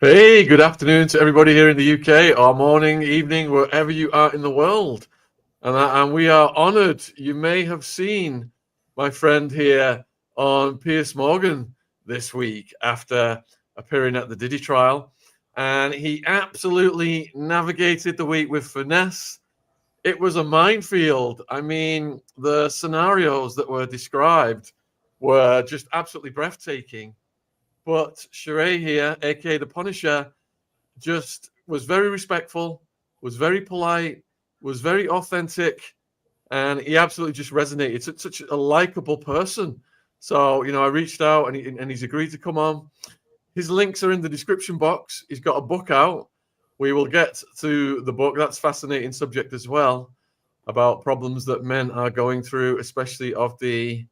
Hey, good afternoon to everybody here in the UK, or morning, evening, wherever you are in the world. And we are honored. You may have seen my friend here on Piers Morgan this week after appearing at the Diddy trial. And he absolutely navigated the week with finesse. It was a minefield. I mean, the scenarios that were described were just absolutely breathtaking. But Sharay here, aka the Punisher, just was very respectful, was very polite, was very authentic, and he absolutely just resonated. Such a likable person. So, I reached out and he's agreed to come on. His links are in the description box. He's got a book out. We will get to the book. That's a fascinating subject as well, about problems that men are going through, especially of the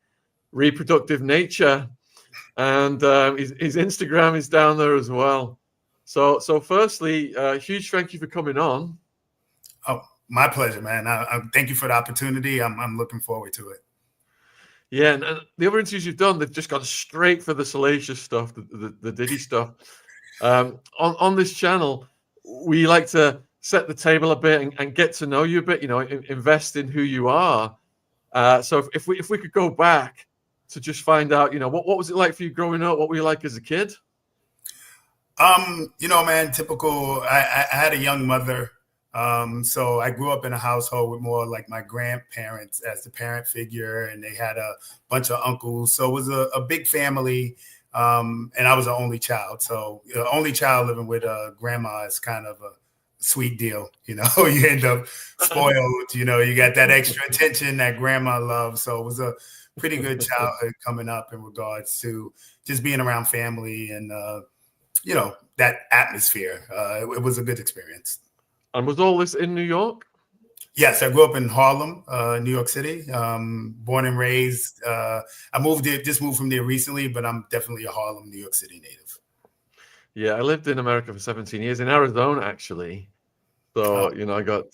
reproductive nature. And his Instagram is down there as well. So firstly, huge thank you for coming on. Oh, my pleasure, man. I thank you for the opportunity. I'm looking forward to it. Yeah, and the other interviews you've done, they've just gone straight for the salacious stuff, the Diddy stuff. On this channel, we like to set the table a bit and get to know you a bit. Invest in who you are. So if we could go back to just find out, what was it like for you growing up? What were you like as a kid? Man, typical. I had a young mother. So I grew up in a household with more like my grandparents as the parent figure, and they had a bunch of uncles. So it was a big family. And I was the only child. So the only child living with a grandma is kind of a sweet deal. You end up spoiled. You got that extra attention that grandma loves. So it was a pretty good childhood coming up in regards to just being around family and, that atmosphere. It was a good experience. And was all this in New York? Yes, I grew up in Harlem, New York City. Born and raised. I just moved from there recently, but I'm definitely a Harlem, New York City native. Yeah, I lived in America for 17 years, in Arizona, actually. So, I got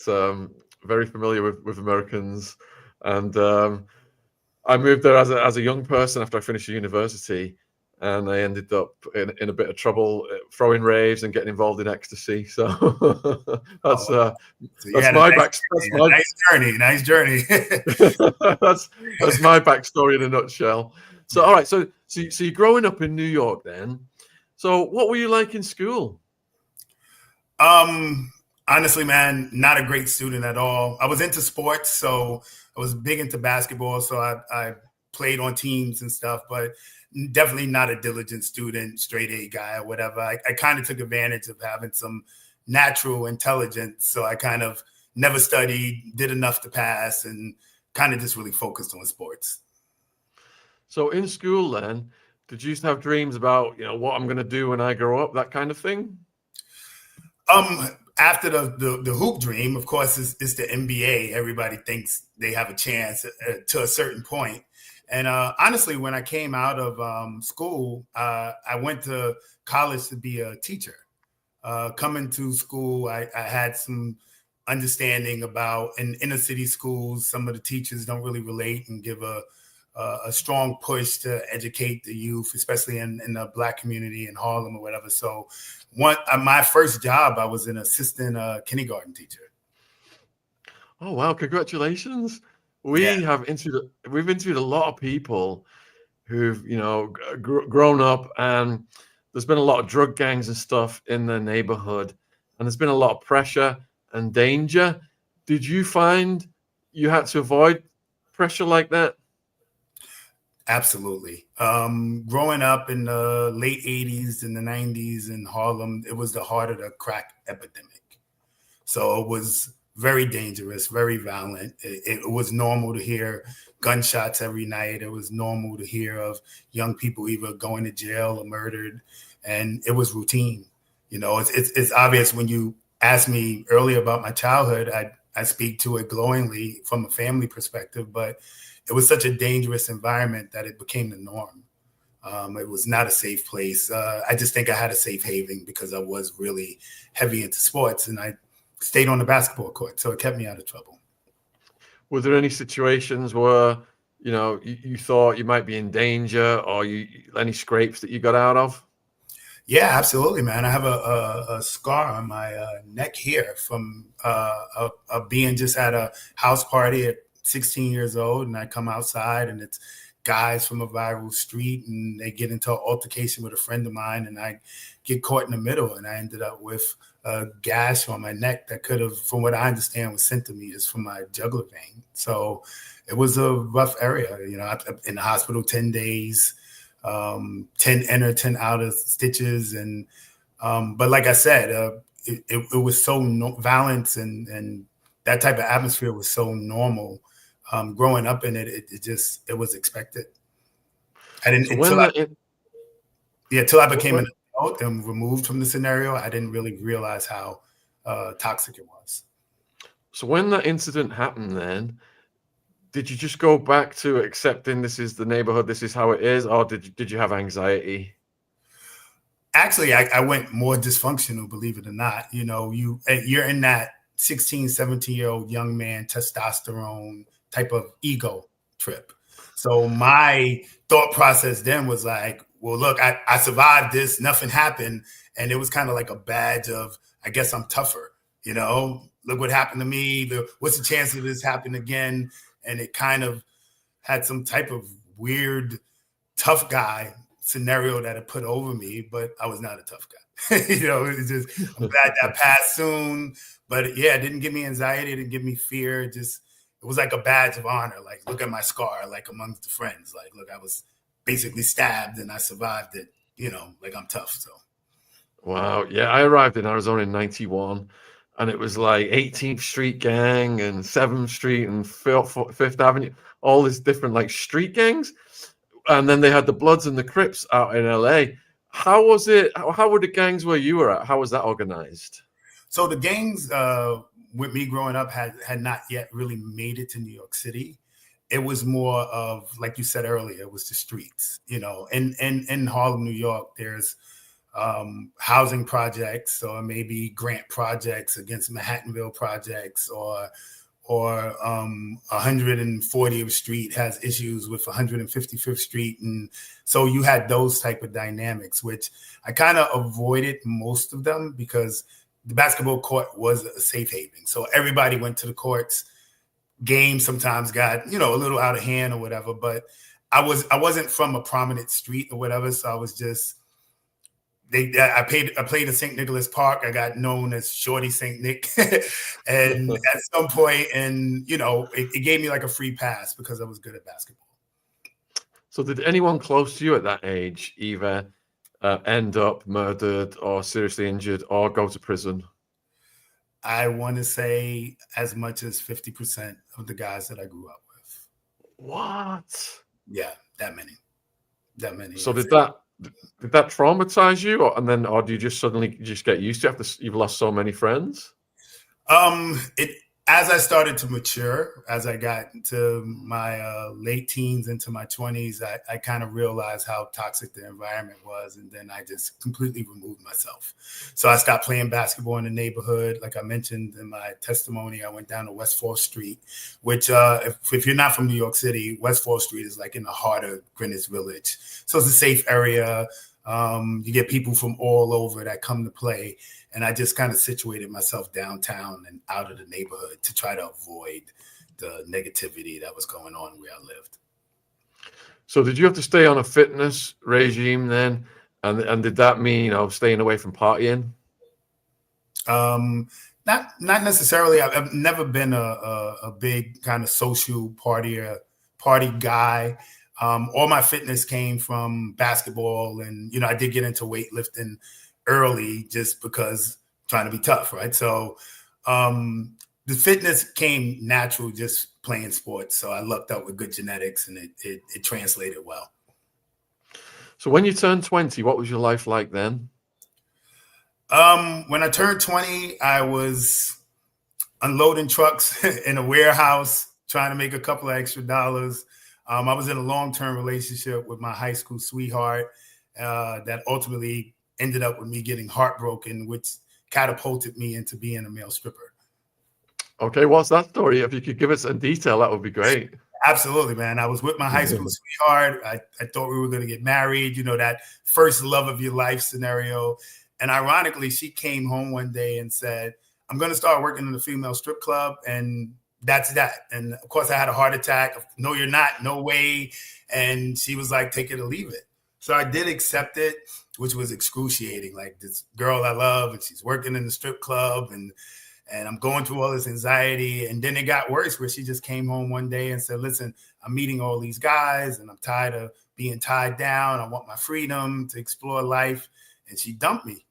very familiar with Americans. And I moved there as a young person after I finished university. And I ended up in a bit of trouble throwing raves and getting involved in ecstasy. So that's my backstory. Nice journey. That's my backstory in a nutshell. So all right, so you're growing up in New York then. So what were you like in school? Honestly, man, not a great student at all. I was into sports, so I was big into basketball. So I played on teams and stuff, but definitely not a diligent student, straight A guy or whatever. I kind of took advantage of having some natural intelligence. So I kind of never studied, did enough to pass, and kind of just really focused on sports. So in school then, did you used to have dreams about, what I'm going to do when I grow up, that kind of thing? After the hoop dream, of course, is the NBA. Everybody thinks they have a chance to a certain point. And honestly, when I came out of school, I went to college to be a teacher. Coming to school, I had some understanding about in inner city schools, some of the teachers don't really relate and give a strong push to educate the youth, especially in the Black community in Harlem or whatever. So my first job, I was an assistant kindergarten teacher. Oh, wow. Congratulations. We've interviewed a lot of people who've, grown up, and there's been a lot of drug gangs and stuff in their neighborhood, and there's been a lot of pressure and danger. Did you find you had to avoid pressure like that? Absolutely. Growing up in the late 80s and the 90s in Harlem, it was the heart of the crack epidemic. So it was very dangerous, very violent. It was normal to hear gunshots every night. It was normal to hear of young people either going to jail or murdered. And it was routine. It's obvious when you asked me earlier about my childhood, I speak to it glowingly from a family perspective, but it was such a dangerous environment that it became the norm. It was not a safe place. I just think I had a safe haven because I was really heavy into sports and I stayed on the basketball court. So it kept me out of trouble. Was there any situations where, you thought you might be in danger, or any scrapes that you got out of? Yeah, absolutely, man. I have a scar on my neck here from being just at a house party at 16 years old, and I come outside, and it's guys from a viral street, and they get into an altercation with a friend of mine, and I get caught in the middle, and I ended up with a gash on my neck that could have, from what I understand, was centimeters from my jugular vein. So it was a rough area. You know, in the hospital 10 days. 10 inner, 10 outer stitches. And, but like I said, it was so violent, and that type of atmosphere was so normal. Growing up in it, it was expected. I didn't, So when till I became an adult and removed from the scenario, I didn't really realize how toxic it was. So when that incident happened, then did you just go back to accepting this is the neighborhood, this is how it is, or did you have anxiety? Actually, I went more dysfunctional, believe it or not. You know, you're in that 16, 17-year-old young man, testosterone type of ego trip. So my thought process then was like, well, look, I survived this, nothing happened. And it was kind of like a badge of, I guess I'm tougher, you know, look what happened to me. What's the chance of this happening again? And it kind of had some type of weird tough guy scenario that it put over me, but I was not a tough guy. You know, it's just, I'm glad that passed soon. But yeah, it didn't give me anxiety. It didn't give me fear. It was like a badge of honor. Like, look at my scar, like amongst the friends. Like, look, I was basically stabbed and I survived it, you know, like I'm tough. So. Wow. Yeah, I arrived in Arizona in 91, and it was like 18th Street gang and 7th Street and Fifth Avenue, all these different like street gangs. And then they had the Bloods and the Crips out in LA. How was it? How were the gangs where you were at? How was that organized? So the gangs with me growing up had not yet really made it to New York City. It was more of, like you said earlier, it was the streets. You know, in Harlem, New York, there's housing projects, or maybe grant projects against Manhattanville projects, or 140th Street has issues with 155th Street. And so you had those type of dynamics, which I kind of avoided most of them because the basketball court was a safe haven. So everybody went to the courts. Games sometimes got, you know, a little out of hand or whatever, but I wasn't from a prominent street or whatever. So I was just, I played at St. Nicholas Park. I got known as Shorty St. Nick. And at some point, and you know, it gave me like a free pass because I was good at basketball. So did anyone close to you at that age either end up murdered or seriously injured or go to prison? I want to say as much as 50% of the guys that I grew up with. What? Yeah, that many. So did that traumatize you, or do you just suddenly get used to it after you've lost so many friends? As I started to mature, as I got into my late teens into my 20s, I kind of realized how toxic the environment was. And then I just completely removed myself. So I stopped playing basketball in the neighborhood. Like I mentioned in my testimony, I went down to West 4th Street, which if you're not from New York City, West 4th Street is like in the heart of Greenwich Village. So it's a safe area. You get people from all over that come to play. And I just kind of situated myself downtown and out of the neighborhood to try to avoid the negativity that was going on where I lived. So did you have to stay on a fitness regime then? And did that mean, you know, staying away from partying? Not necessarily. I've never been a big kind of social party guy. All my fitness came from basketball, and you know, I did get into weightlifting early just because trying to be tough, right? So the fitness came natural just playing sports. So I lucked out with good genetics, and it translated well. So when you turned 20, what was your life like then? When I turned 20, I was unloading trucks in a warehouse, trying to make a couple of extra dollars. I was in a long-term relationship with my high school sweetheart that ultimately ended up with me getting heartbroken, which catapulted me into being a male stripper. Okay, what's that story? If you could give us in detail, that would be great. Absolutely, man. I was with my high school sweetheart. I thought we were going to get married, that first love of your life scenario. And ironically, she came home one day and said, I'm going to start working in the female strip club. And that's that. And of course, I had a heart attack. No, you're not. No way. And she was like, take it or leave it. So I did accept it, which was excruciating. Like, this girl I love, and she's working in the strip club, and I'm going through all this anxiety. And then it got worse, where she just came home one day and said, listen, I'm meeting all these guys and I'm tired of being tied down. I want my freedom to explore life. And she dumped me.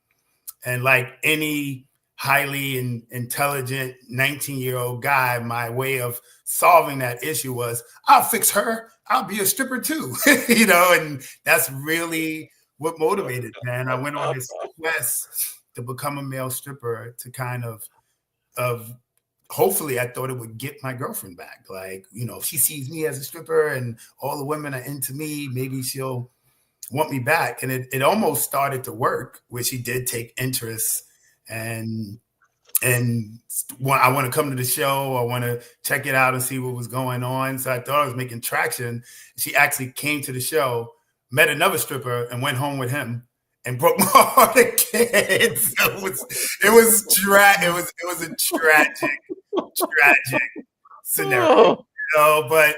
And like any highly intelligent 19-year-old guy, my way of solving that issue was, I'll fix her. I'll be a stripper too, and that's really what motivated, man. I went on this quest to become a male stripper to kind of hopefully I thought it would get my girlfriend back. Like, if she sees me as a stripper and all the women are into me, maybe she'll want me back. And it almost started to work, where she did take interest, and I want to come to the show. I want to check it out and see what was going on. So I thought I was making traction. She actually came to the show, met another stripper, and went home with him, and broke my heart again. So it was a tragic scenario. But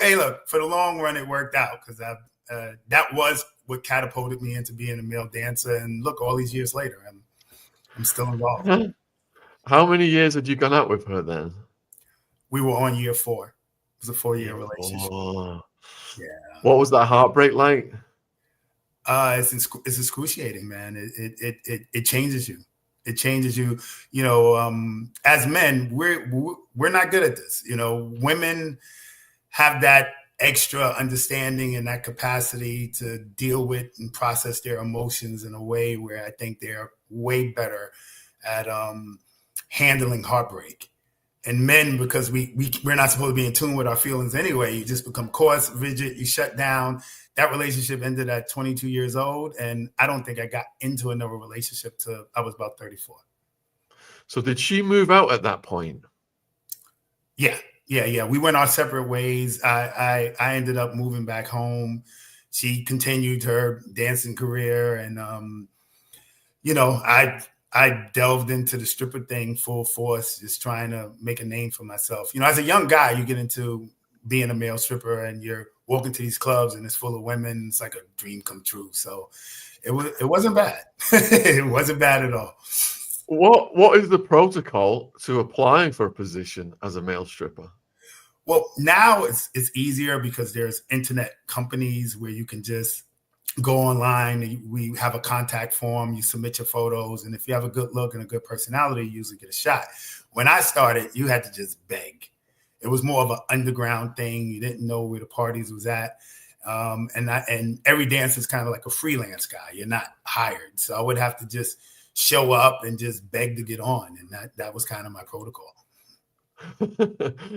hey, look, for the long run, it worked out, because that was what catapulted me into being a male dancer. And look, all these years later, I'm still involved. How many years had you gone out with her then? We were on year 4. It was a 4-year relationship. Yeah. What was that heartbreak like? It's excruciating, man. It changes you. It changes you. As men, we're not good at this. Women have that extra understanding and that capacity to deal with and process their emotions in a way where I think they're way better at handling heartbreak. And men, because we're not supposed to be in tune with our feelings anyway, you just become coarse, rigid, you shut down. That relationship ended at 22 years old, and I don't think I got into another relationship till I was about 34. So did she move out at that point? Yeah. We went our separate ways. I ended up moving back home. She continued her dancing career, and I delved into the stripper thing full force, just trying to make a name for myself. As a young guy, you get into being a male stripper and you're walking to these clubs and it's full of women. It's like a dream come true. So it wasn't bad. It wasn't bad at all. What is the protocol to applying for a position as a male stripper? Well, now it's easier, because there's internet companies where you can just go online. We have a contact form. You submit your photos, and if you have a good look and a good personality, you usually get a shot. When I started, you had to just beg. It was more of an underground thing. You didn't know where the parties was at, and every dancer is kind of like a freelance guy. You're not hired, so I would have to just show up and just beg to get on, and that was kind of my protocol.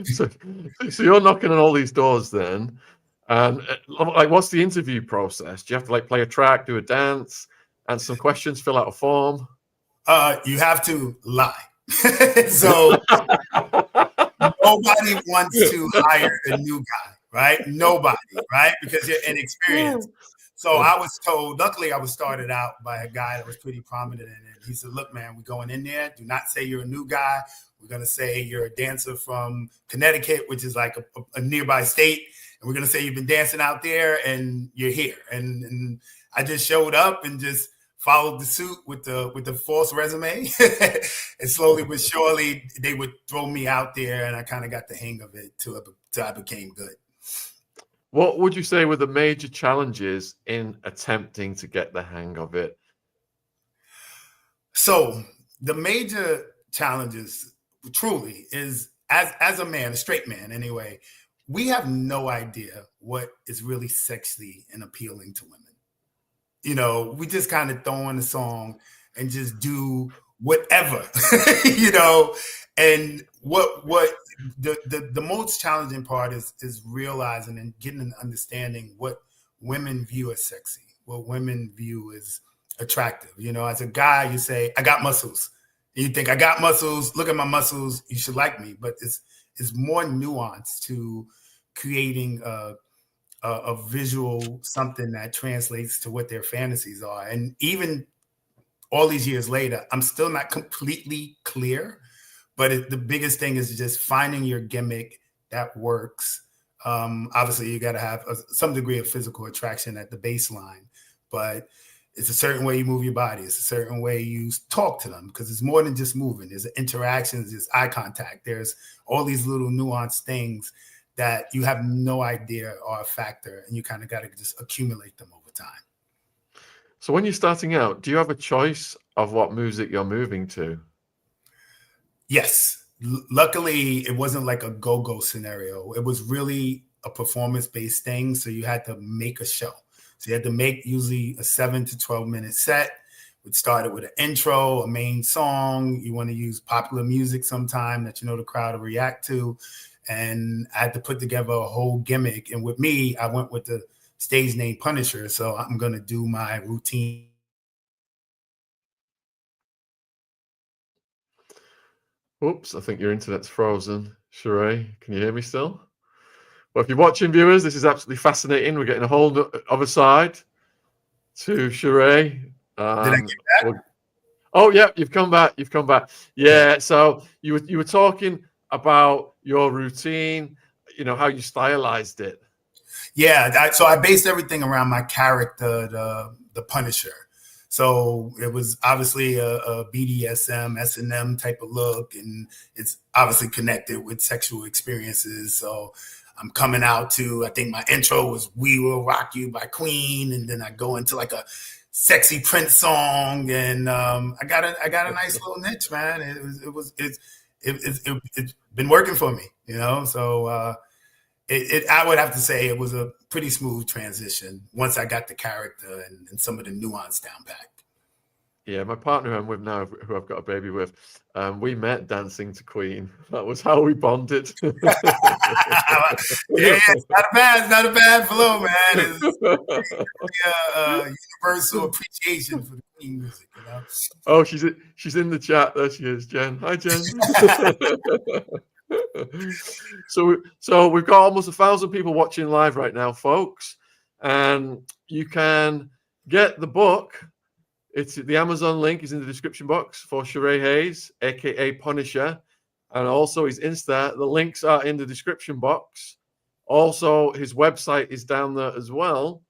so you're knocking on all these doors then. And what's the interview process? Do you have to play a track, do a dance, answer some questions, fill out a form? You have to lie. So nobody wants to hire a new guy, right? Nobody, right? Because you're inexperienced. So I was told, luckily I was started out by a guy that was pretty prominent in it. He said, look, man, we're going in there. Do not say you're a new guy. We're going to say you're a dancer from Connecticut, which is like a nearby state. And we're going to say you've been dancing out there and you're here. And I just showed up and just followed the suit with the false resume. And slowly but surely, they would throw me out there, and I kind of got the hang of it till I became good. What would you say were the major challenges in attempting to get the hang of it? So the major challenges truly is, as a man, a straight man anyway, we have no idea what is really sexy and appealing to women. We just kind of throw in a song and just do whatever, and what the most challenging part is realizing and getting an understanding what women view as sexy, what women view as attractive. As a guy, you say, I got muscles. And you think, I got muscles, look at my muscles, you should like me. But it's more nuanced to creating a visual something that translates to what their fantasies are. And even all these years later, I'm still not completely clear, but the biggest thing is just finding your gimmick that works. Obviously, you got to have some degree of physical attraction at the baseline, but it's a certain way you move your body. It's a certain way you talk to them, because it's more than just moving. There's interactions, there's eye contact. There's all these little nuanced things that you have no idea are a factor, and you kind of got to just accumulate them over time. So when you're starting out, do you have a choice of what music you're moving to? Yes. Luckily, it wasn't like a go-go scenario. It was really a performance-based thing. So you had to make a show. So you had to make usually a 7 to 12-minute set. It started with an intro, a main song. You want to use popular music sometime that you know the crowd will react to. And I had to put together a whole gimmick. And with me, I went with the stage name Punisher. So I'm going to do my routine. Oops, I think your internet's frozen. Sharay, can you hear me still? Well, if you're watching, viewers, this is absolutely fascinating. We're getting a whole other side to Sharay. Did I get back? Oh, yeah, you've come back. You've come back. Yeah, so you were talking about your routine, you know, how you stylized it. Yeah, so I based everything around my character, the Punisher. So it was obviously a BDSM, S&M type of look, and it's obviously connected with sexual experiences. So I'm coming out to, I think my intro was "We Will Rock You" by Queen, and then I go into like a sexy Prince song, and I got a nice little niche, man. It's been working for me, you know. So I would have to say it was a pretty smooth transition once I got the character and some of the nuance down pat. Yeah, my partner I'm with now, who I've got a baby with, we met dancing to Queen. That was how we bonded. Yeah, it's not a bad flow, man. It's universal appreciation for the Queen music, you know. Oh, she's in the chat. There she is, Jen. Hi, Jen. So we've got almost 1,000 people watching live right now, folks, and you can get the book. It's the Amazon link is in the description box for Sharay Hayes, aka Punisher, and also his Insta. The links are in the description box. Also, his website is down there as well,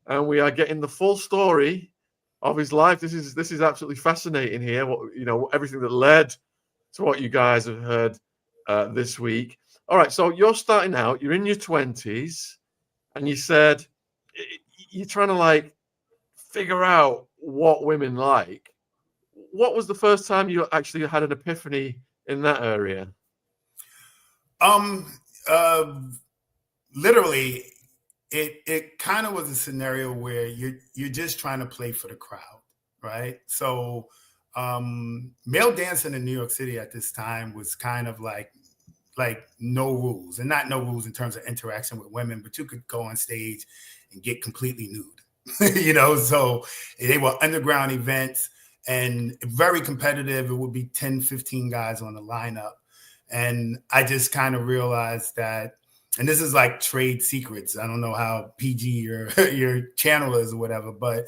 and we are getting the full story of his life. This is absolutely fascinating here. What, you know, everything that led to what you guys have heard this week. All right, so you're starting out. You're in your 20s, and you said you're trying to like figure out what women like. What was the first time you actually had an epiphany in that area? Literally, it kind of was a scenario where you're just trying to play for the crowd, right? So male dancing in New York City at this time was kind of like no rules, and not no rules in terms of interaction with women, but you could go on stage and get completely nude. You know, so they were underground events and very competitive. It would be 10, 15 guys on the lineup. And I just kind of realized that, and this is like trade secrets. I don't know how PG your channel is or whatever, but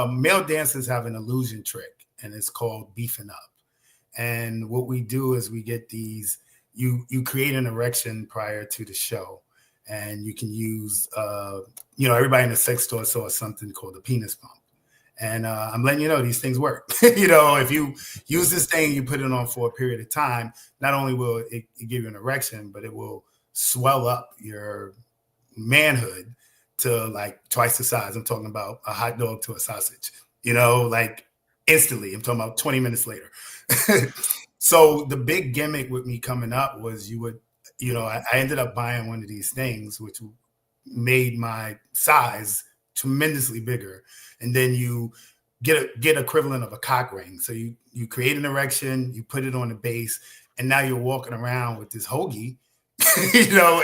male dancers have an illusion trick, and it's called beefing up. And what we do is we get these, you create an erection prior to the show. And you can use, you know, everybody in the sex store saw something called the penis pump. And I'm letting you know these things work. You know, if you use this thing, you put it on for a period of time, not only will it give you an erection, but it will swell up your manhood to like twice the size. I'm talking about a hot dog to a sausage, you know, like instantly. I'm talking about 20 minutes later. So the big gimmick with me coming up was I ended up buying one of these things, which made my size tremendously bigger. And then you get equivalent of a cock ring. So you create an erection, you put it on the base, and now you're walking around with this hoagie, you know,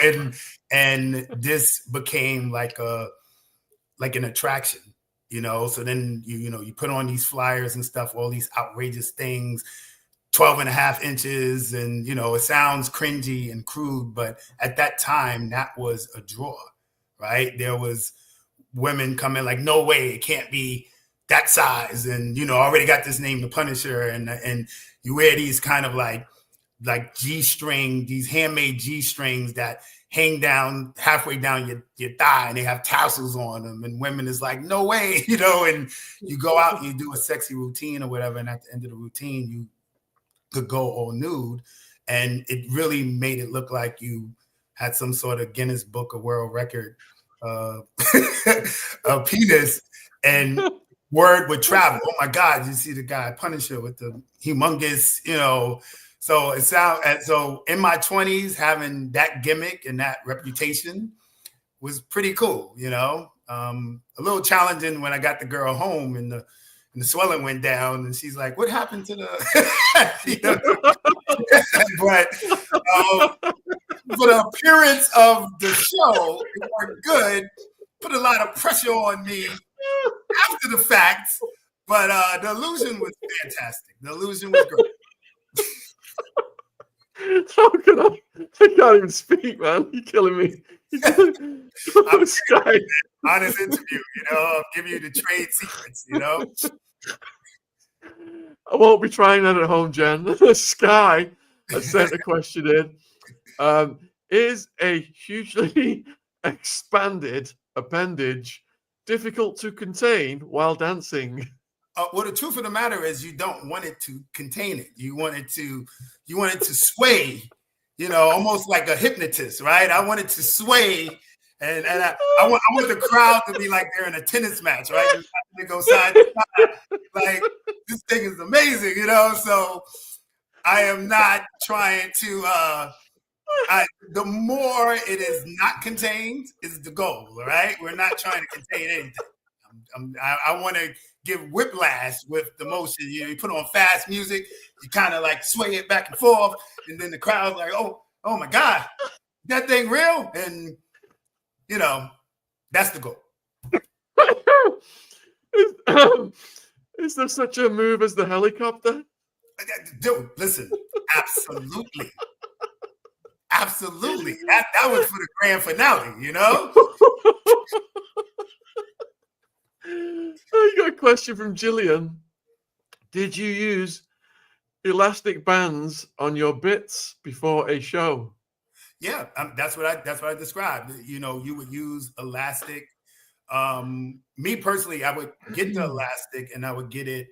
and this became like an attraction, you know. So then you put on these flyers and stuff, all these outrageous things. 12 and a half inches. And, you know, it sounds cringy and crude, but at that time, that was a draw, right? There was women coming like, no way, it can't be that size. And, you know, already got this name, The Punisher. And you wear these kind of like G-string, these handmade G-strings that hang down halfway down your thigh, and they have tassels on them. And women is like, no way, you know, and you go out and you do a sexy routine or whatever. And at the end of the routine, you could go all nude. And it really made it look like you had some sort of Guinness Book of World Record a penis, and word would travel. Oh my God, you see the guy Punisher with the humongous, you know. So it so in my 20s, having that gimmick and that reputation was pretty cool, you know. A little challenging when I got the girl home and the swelling went down, and she's like, "What happened to the?" You know? But for the appearance of the show, it worked good. Put a lot of pressure on me after the fact, but the illusion was fantastic. The illusion was great. How can I can't even speak, man. You're killing me. I'm Sky. Honest interview, you know. I'll give you the trade secrets, you know. I won't be trying that at home, Jen. Sky has sent a question in. Is a hugely expanded appendage difficult to contain while dancing? Well, the truth of the matter is, you don't want it to contain it. You want it to sway, you know, almost like a hypnotist, right? I want it to sway, and I want the crowd to be like they're in a tennis match, right? They go side to side, like this thing is amazing, you know. So I am not trying to. The more it is not contained is the goal, right? We're not trying to contain anything. I want to give whiplash with the motion. You know, you put on fast music, you kind of like sway it back and forth, and then the crowd's like, oh my God, that thing real? And you know, that's the goal. Is there such a move as the helicopter? Dude, listen, absolutely. Absolutely. That was for the grand finale, you know? I got a question from Jillian. Did you use elastic bands on your bits before a show? Yeah, that's what I described. You know, you would use elastic. Me personally, I would get the elastic and I would get it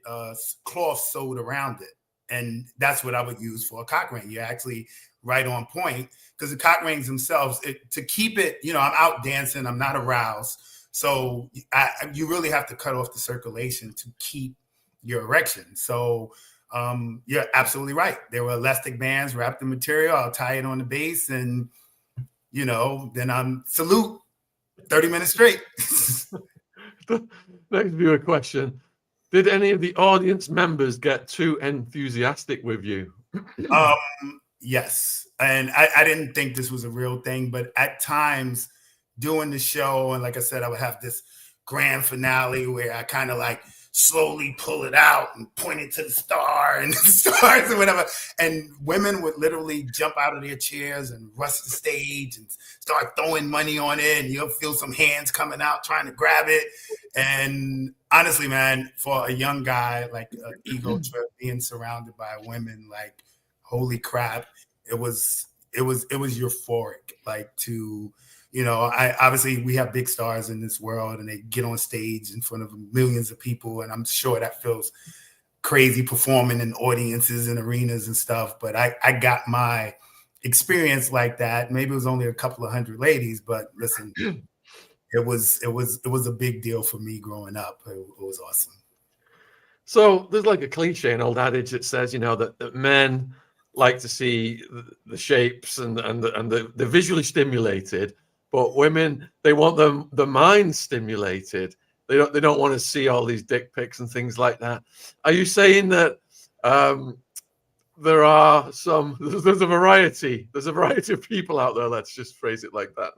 cloth sewed around it. And that's what I would use for a cock ring. You're actually right on point, because the cock rings themselves, to keep it, you know, I'm out dancing, I'm not aroused. So you really have to cut off the circulation to keep your erection. So you're absolutely right. There were elastic bands wrapped in material. I'll tie it on the base, and, you know, then I'm salute 30 minutes straight. Next viewer question. Did any of the audience members get too enthusiastic with you? Yes. And I didn't think this was a real thing, but at times doing the show, and like I said, I would have this grand finale where I kind of like slowly pull it out and point it to the star and the stars or whatever. And women would literally jump out of their chairs and rush the stage and start throwing money on it. And you'll feel some hands coming out trying to grab it. And honestly, man, for a young guy, like an ego trip, being surrounded by women, like, holy crap, it was euphoric. Like, to, you know, obviously we have big stars in this world and they get on stage in front of millions of people. And I'm sure that feels crazy performing in audiences and arenas and stuff. But I got my experience like that. Maybe it was only a couple of hundred ladies, but listen, it was a big deal for me growing up. It was awesome. So there's like a cliche, an old adage that says, you know, that men like to see the shapes and they're visually stimulated, but women, they want the mind stimulated. They don't want to see all these dick pics and things like that. Are you saying that there's a variety of people out there? Let's just phrase it like that.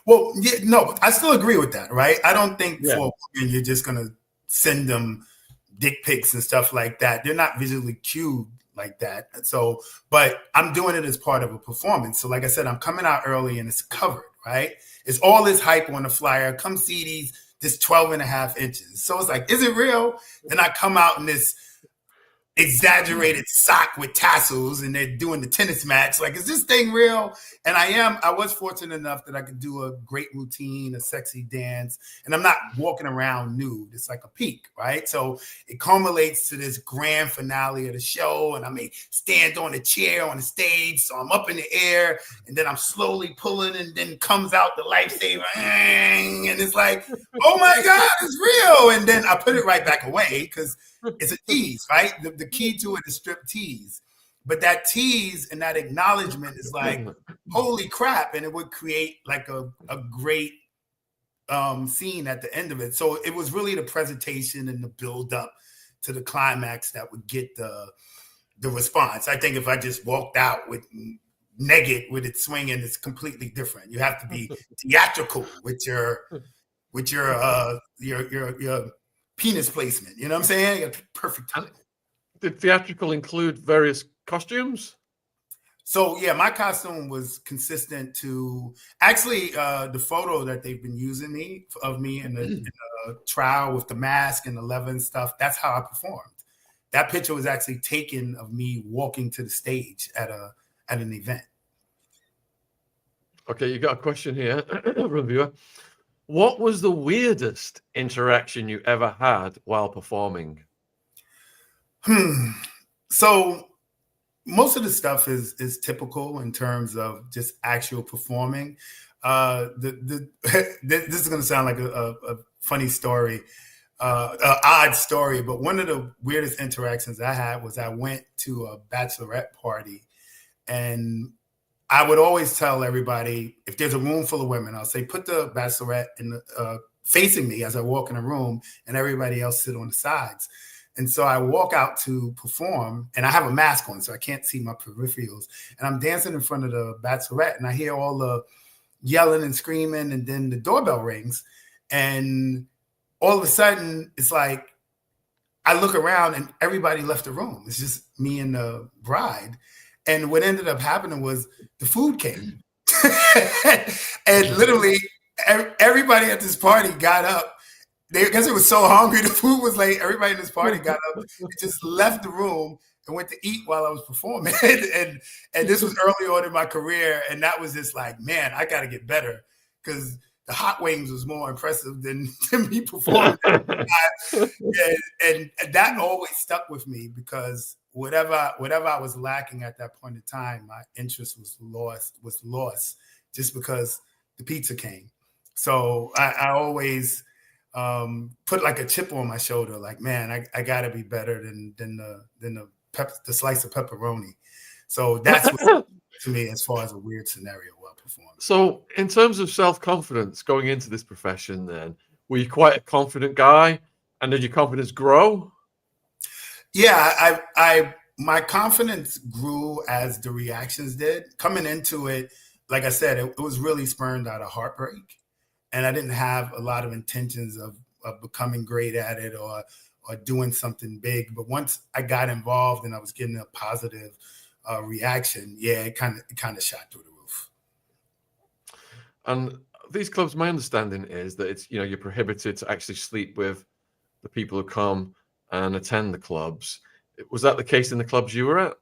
Well, yeah, no, I still agree with that, right? I don't think for women you're just gonna send them dick pics and stuff like that. They're not visually cued like that. So, but I'm doing it as part of a performance. So like I said, I'm coming out early and it's covered, right? It's all this hype on the flyer. Come see this 12.5 inches. So it's like, is it real? Then I come out in this exaggerated sock with tassels and they're doing the tennis match. Like, is this thing real? And I was fortunate enough that I could do a great routine, a sexy dance, and I'm not walking around nude. It's like a peak, right? So it culminates to this grand finale of the show, and I may stand on a chair on the stage, so I'm up in the air, and then I'm slowly pulling, and then comes out the lifesaver, and it's like, oh my God, it's real. And then I put it right back away because it's a tease, right? The key to it is strip tease. But that tease and that acknowledgement is like, holy crap. And it would create like a great scene at the end of it. So it was really the presentation and the build up to the climax that would get the response. I think if I just walked out with naked with it swinging, it's completely different. You have to be theatrical with your penis placement. You know what I'm saying? You got perfect time. Did theatrical include various costumes? So yeah, my costume was consistent to actually the photo that they've been using of me in the trial with the mask and the leather and stuff. That's how I performed. That picture was actually taken of me walking to the stage at an event. Okay, you got a question here, reviewer. What was the weirdest interaction you ever had while performing? So most of the stuff is typical in terms of just actual performing. This is going to sound like a funny story, an odd story, but one of the weirdest interactions I had was I went to a bachelorette party, and I would always tell everybody, if there's a room full of women, I'll say, put the bachelorette facing me as I walk in the room, and everybody else sit on the sides. And so I walk out to perform, and I have a mask on, so I can't see my peripherals. And I'm dancing in front of the bachelorette, and I hear all the yelling and screaming, and then the doorbell rings. And all of a sudden, it's like, I look around, and everybody left the room. It's just me and the bride. And what ended up happening was the food came. And literally, everybody at this party got up. Because it was so hungry, the food was late. Everybody in this party got up and just left the room and went to eat while I was performing. and this was early on in my career. And that was just like, man, I got to get better, because the hot wings was more impressive than me performing. and that always stuck with me, because whatever I was lacking at that point in time, my interest was lost just because the pizza came. So I always put like a chip on my shoulder, like, man, I got to be better than the slice of pepperoni. So that's what to me as far as a weird scenario while performing. So in terms of self-confidence going into this profession, then, were you quite a confident guy, and did your confidence grow? Yeah, my confidence grew as the reactions did. Coming into it, like I said, it was really spurned out of heartbreak. And I didn't have a lot of intentions of becoming great at it or doing something big. But once I got involved and I was getting a positive reaction, yeah, it kind of shot through the roof. And these clubs, my understanding is that it's, you're prohibited to actually sleep with the people who come and attend the clubs. Was that the case in the clubs you were at?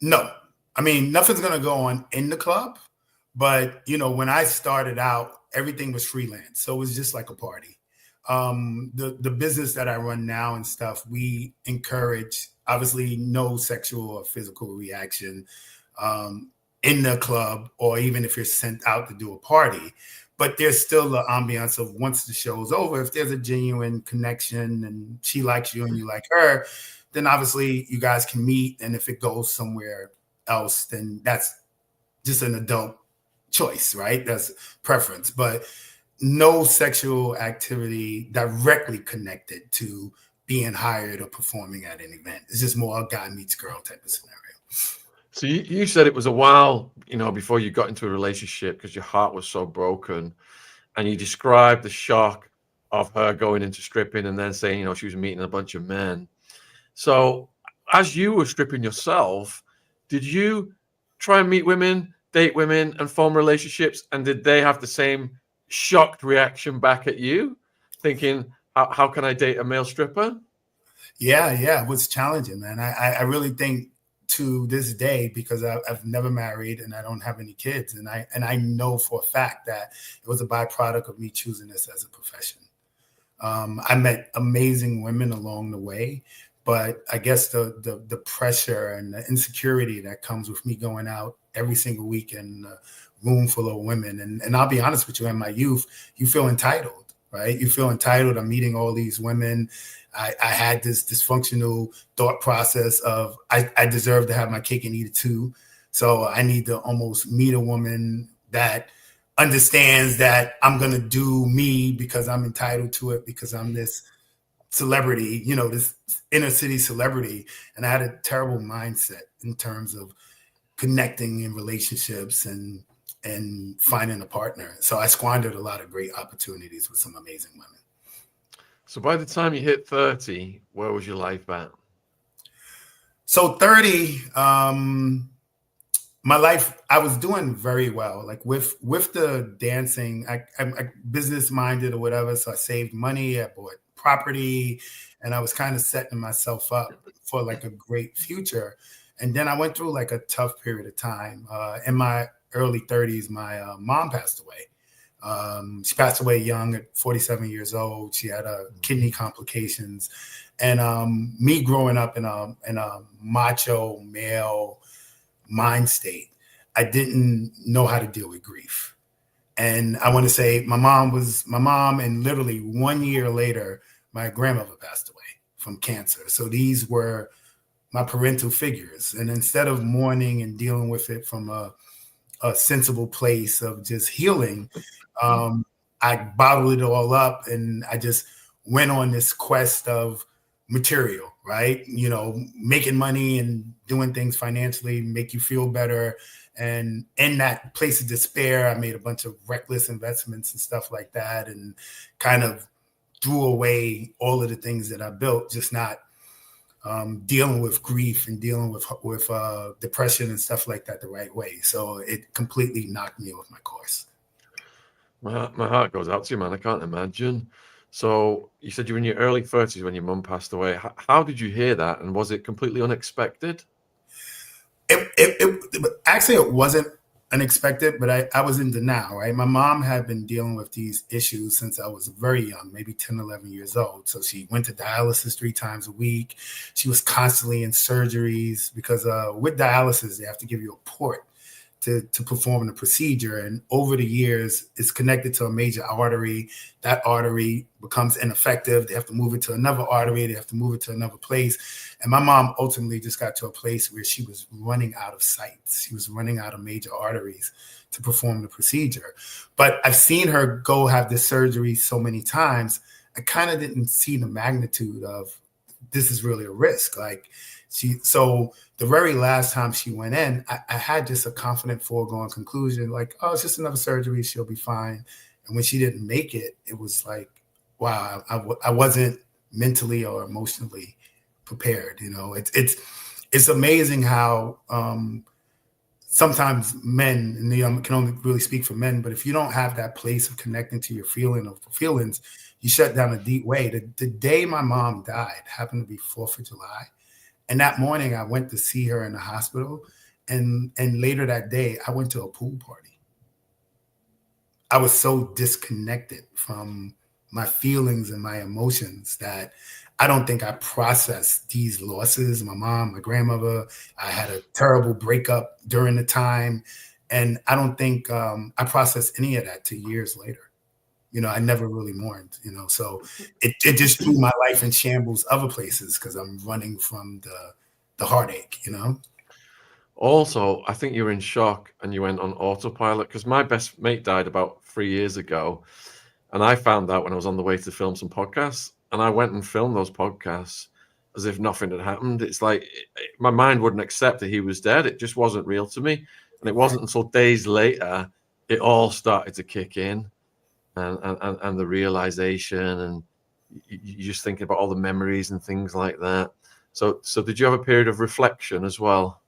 No. I mean, nothing's going to go on in the club. But, when I started out, everything was freelance. So it was just like a party. The business that I run now and stuff, we encourage, obviously, no sexual or physical reaction in the club, or even if you're sent out to do a party. But there's still the ambiance of, once the show's over, if there's a genuine connection and she likes you and you like her, then obviously you guys can meet. And if it goes somewhere else, then that's just an adult choice, right? That's preference, but no sexual activity directly connected to being hired or performing at an event. It's just more a guy meets girl type of scenario. So you said it was a while, before you got into a relationship, because your heart was so broken, and you described the shock of her going into stripping and then saying, she was meeting a bunch of men. So as you were stripping yourself, did you try and meet women, date women, and form relationships? And did they have the same shocked reaction back at you, thinking, how can I date a male stripper? Yeah, it was challenging, man. I really think to this day, because I've never married and I don't have any kids, and I know for a fact that it was a byproduct of me choosing this as a profession. I met amazing women along the way, but I guess the pressure and the insecurity that comes with me going out every single week in a room full of women, and I'll be honest with you, in my youth, you feel entitled, right? You feel entitled. I'm meeting all these women. I had this dysfunctional thought process of I deserve to have my cake and eat it too. So I need to almost meet a woman that understands that I'm going to do me because I'm entitled to it, because I'm this celebrity, this inner city celebrity. And I had a terrible mindset in terms of connecting in relationships and finding a partner. So I squandered a lot of great opportunities with some amazing women. So by the time you hit 30, where was your life at? So 30, my life, I was doing very well. Like with the dancing, I'm business minded or whatever. So I saved money, I bought property, and I was kind of setting myself up for like a great future. And then I went through like a tough period of time. In my early 30s, my mom passed away. She passed away young at 47 years old. She had kidney complications, and me growing up in a macho male mind state, I didn't know how to deal with grief. And I want to say my mom, and literally 1 year later, my grandmother passed away from cancer. So these were my parental figures, and instead of mourning and dealing with it from a sensible place of just healing, I bottled it all up, and I just went on this quest of material, right? Making money and doing things financially make you feel better. And in that place of despair, I made a bunch of reckless investments and stuff like that, and kind of threw away all of the things that I built, just not dealing with grief and dealing with depression and stuff like that the right way. So it completely knocked me off my course. My heart goes out to you, man. I can't imagine. So you said you were in your early 30s when your mum passed away. How did you hear that? And was it completely unexpected? Actually, it wasn't unexpected, but I was in denial, right? My mom had been dealing with these issues since I was very young, maybe 10, 11 years old. So she went to dialysis 3 times a week. She was constantly in surgeries because with dialysis, they have to give you a port to perform the procedure. And over the years, it's connected to a major artery. That artery becomes ineffective. They have to move it to another artery. They have to move it to another place. And my mom ultimately just got to a place where she was running out of sites. She was running out of major arteries to perform the procedure. But I've seen her go have this surgery so many times. I kind of didn't see the magnitude of this is really a risk. So the very last time she went in, I had just a confident foregone conclusion, like, oh, it's just another surgery. She'll be fine. And when she didn't make it, it was like, wow, I wasn't mentally or emotionally prepared. It's amazing how sometimes men, and can only really speak for men, but if you don't have that place of connecting to your feelings, you shut down a deep way. The day my mom died happened to be 4th of July. And that morning I went to see her in the hospital. And later that day, I went to a pool party. I was so disconnected from my feelings and my emotions that I don't think I processed these losses. My mom, my grandmother, I had a terrible breakup during the time. And I don't think I processed any of that till years later. I never really mourned, so it just threw my life in shambles other places because I'm running from the heartache, Also, I think you were in shock and you went on autopilot, because my best mate died about 3 years ago. And I found out when I was on the way to film some podcasts, and I went and filmed those podcasts as if nothing had happened. It's like my mind wouldn't accept that he was dead. It just wasn't real to me. And it wasn't until days later it all started to kick in. And the realization, and you just thinking about all the memories and things like that. So did you have a period of reflection as well?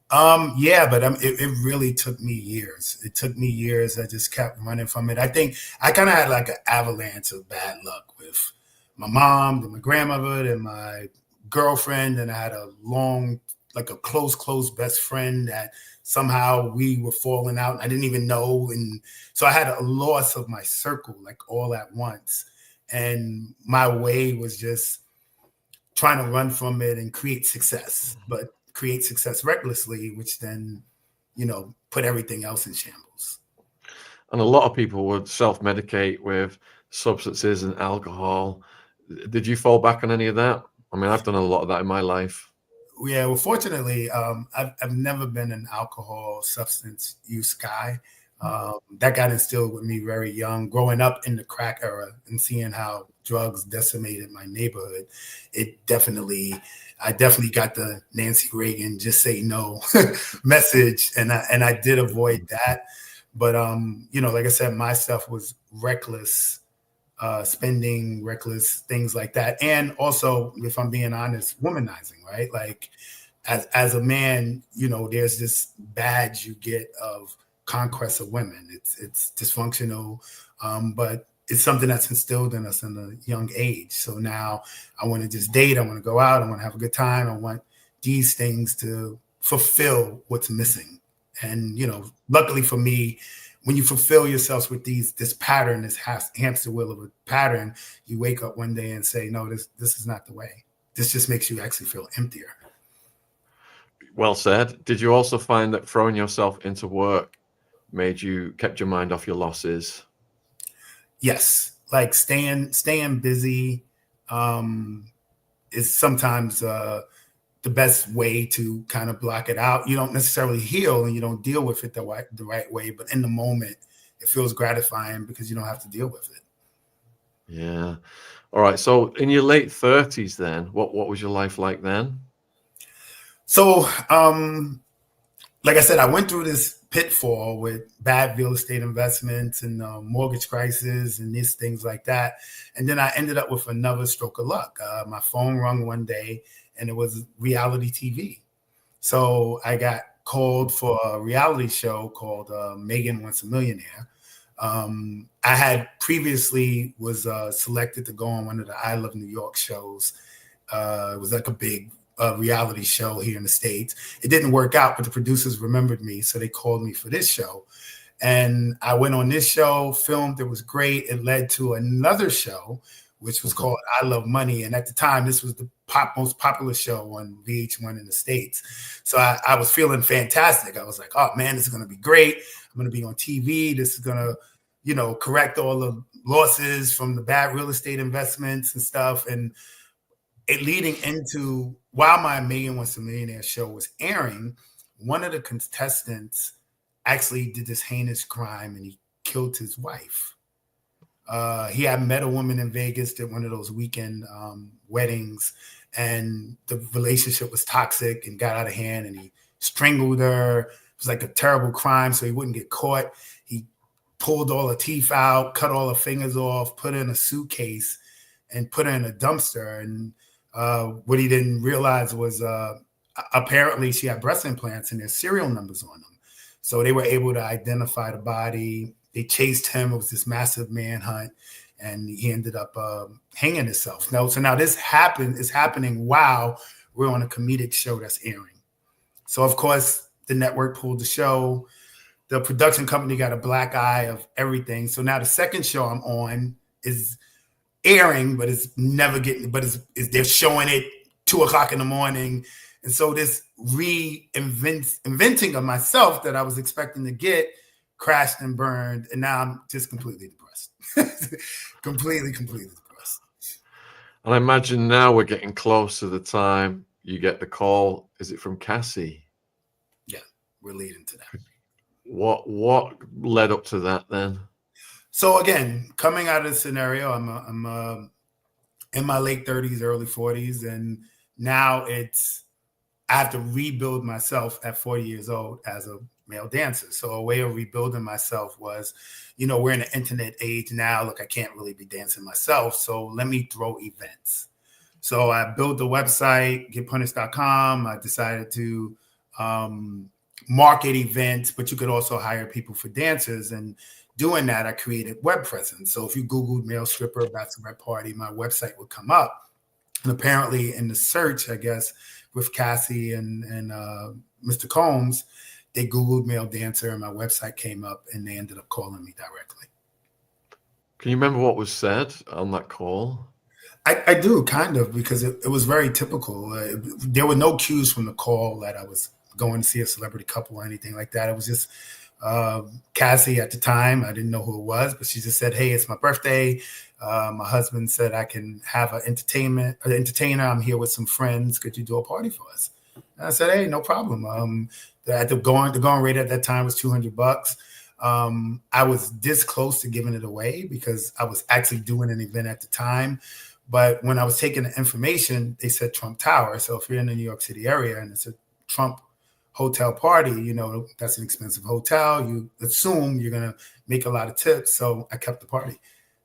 Yeah, but it really took me years. It took me years. I just kept running from it. I think I kind of had like an avalanche of bad luck with my mom, and my grandmother, and my girlfriend, and I had a long, like a close best friend that somehow we were falling out. I didn't even know, and so I had a loss of my circle like all at once. And my way was just trying to run from it and create success, but create success recklessly, which then, put everything else in shambles. And a lot of people would self-medicate with substances and alcohol. Did you fall back on any of that? I mean, I've done a lot of that in my life. Yeah, well, fortunately, I've never been an alcohol substance use guy. That got instilled with me very young, growing up in the crack era and seeing how drugs decimated my neighborhood. I definitely got the Nancy Reagan "just say no" message, and I did avoid that. But like I said, my stuff was reckless spending, reckless things like that, and also, if I'm being honest, womanizing. Right, like as a man, there's this badge you get of conquest of women. It's dysfunctional, but it's something that's instilled in us in a young age. So now I want to just date. I want to go out. I want to have a good time. I want these things to fulfill what's missing. And, luckily for me, when you fulfill yourselves with this pattern, this hamster wheel of a pattern, you wake up one day and say, no, this is not the way. This just makes you actually feel emptier. Well said. Did you also find that throwing yourself into work kept your mind off your losses? Yes, like staying busy is sometimes the best way to kind of block it out. You don't necessarily heal and you don't deal with it the right way, but in the moment, it feels gratifying because you don't have to deal with it. Yeah. All right. So in your late 30s then, what was your life like then? So, like I said, I went through this pitfall with bad real estate investments and mortgage crisis and these things like that. And then I ended up with another stroke of luck. My phone rung one day and it was reality TV. So I got called for a reality show called Megan Wants a Millionaire. I had previously was selected to go on one of the I Love New York shows. It was like a big reality show here in the States. It didn't work out, but the producers remembered me, so they called me for this show. And I went on this show, filmed. It was great. It led to another show, which was called I Love Money. And at the time, this was the most popular show on VH1 in the States. So I was feeling fantastic. I was like, oh, man, this is going to be great. I'm going to be on TV. This is going to, correct all the losses from the bad real estate investments and stuff. And it leading into, while my Megan Wants a Millionaire show was airing, one of the contestants actually did this heinous crime and he killed his wife. He had met a woman in Vegas at one of those weekend weddings, and the relationship was toxic and got out of hand, and he strangled her. It was like a terrible crime, so he wouldn't get caught. He pulled all her teeth out, cut all her fingers off, put her in a suitcase, and put her in a dumpster. And what he didn't realize was apparently she had breast implants and there's serial numbers on them. So they were able to identify the body. They chased him. It was this massive manhunt, and he ended up hanging himself. So now this is happening while we're on a comedic show that's airing. So of course the network pulled the show. The production company got a black eye of everything. So now the second show I'm on is airing, but it's never getting, but they're showing it 2:00 in the morning. And so this inventing of myself that I was expecting to get crashed and burned. And now I'm just completely depressed. completely depressed. And I imagine now we're getting close to the time you get the call. Is it from CASSIE? Yeah, we're leading to that. What led up to that then? So again, coming out of the scenario, I'm in my late 30s, early 40s, and now I have to rebuild myself at 40 years old as a male dancer. So a way of rebuilding myself was, we're in the internet age now. Look, I can't really be dancing myself, so let me throw events. So I built the website, getpunished.com. I decided to market events, but you could also hire people for dancers. And doing that, I created web presence. So if you Googled male stripper bachelorette party, my website would come up. And apparently in the search, I guess, with CASSIE and Mr. Combs, they Googled male dancer and my website came up and they ended up calling me directly. Can you remember what was said on that call? I do, kind of, because it was very typical. There were no cues from the call that I was going to see a celebrity couple or anything like that. It was just CASSIE at the time. I didn't know who it was, but she just said, "Hey, it's my birthday. My husband said I can have an entertainer. I'm here with some friends. Could you do a party for us?" And I said, "Hey, no problem." The going rate at that time was $200. I was this close to giving it away because I was actually doing an event at the time. But when I was taking the information, they said Trump Tower. So if you're in the New York City area and it's a Trump hotel party, you know, that's an expensive hotel. You assume you're going to make a lot of tips. So I kept the party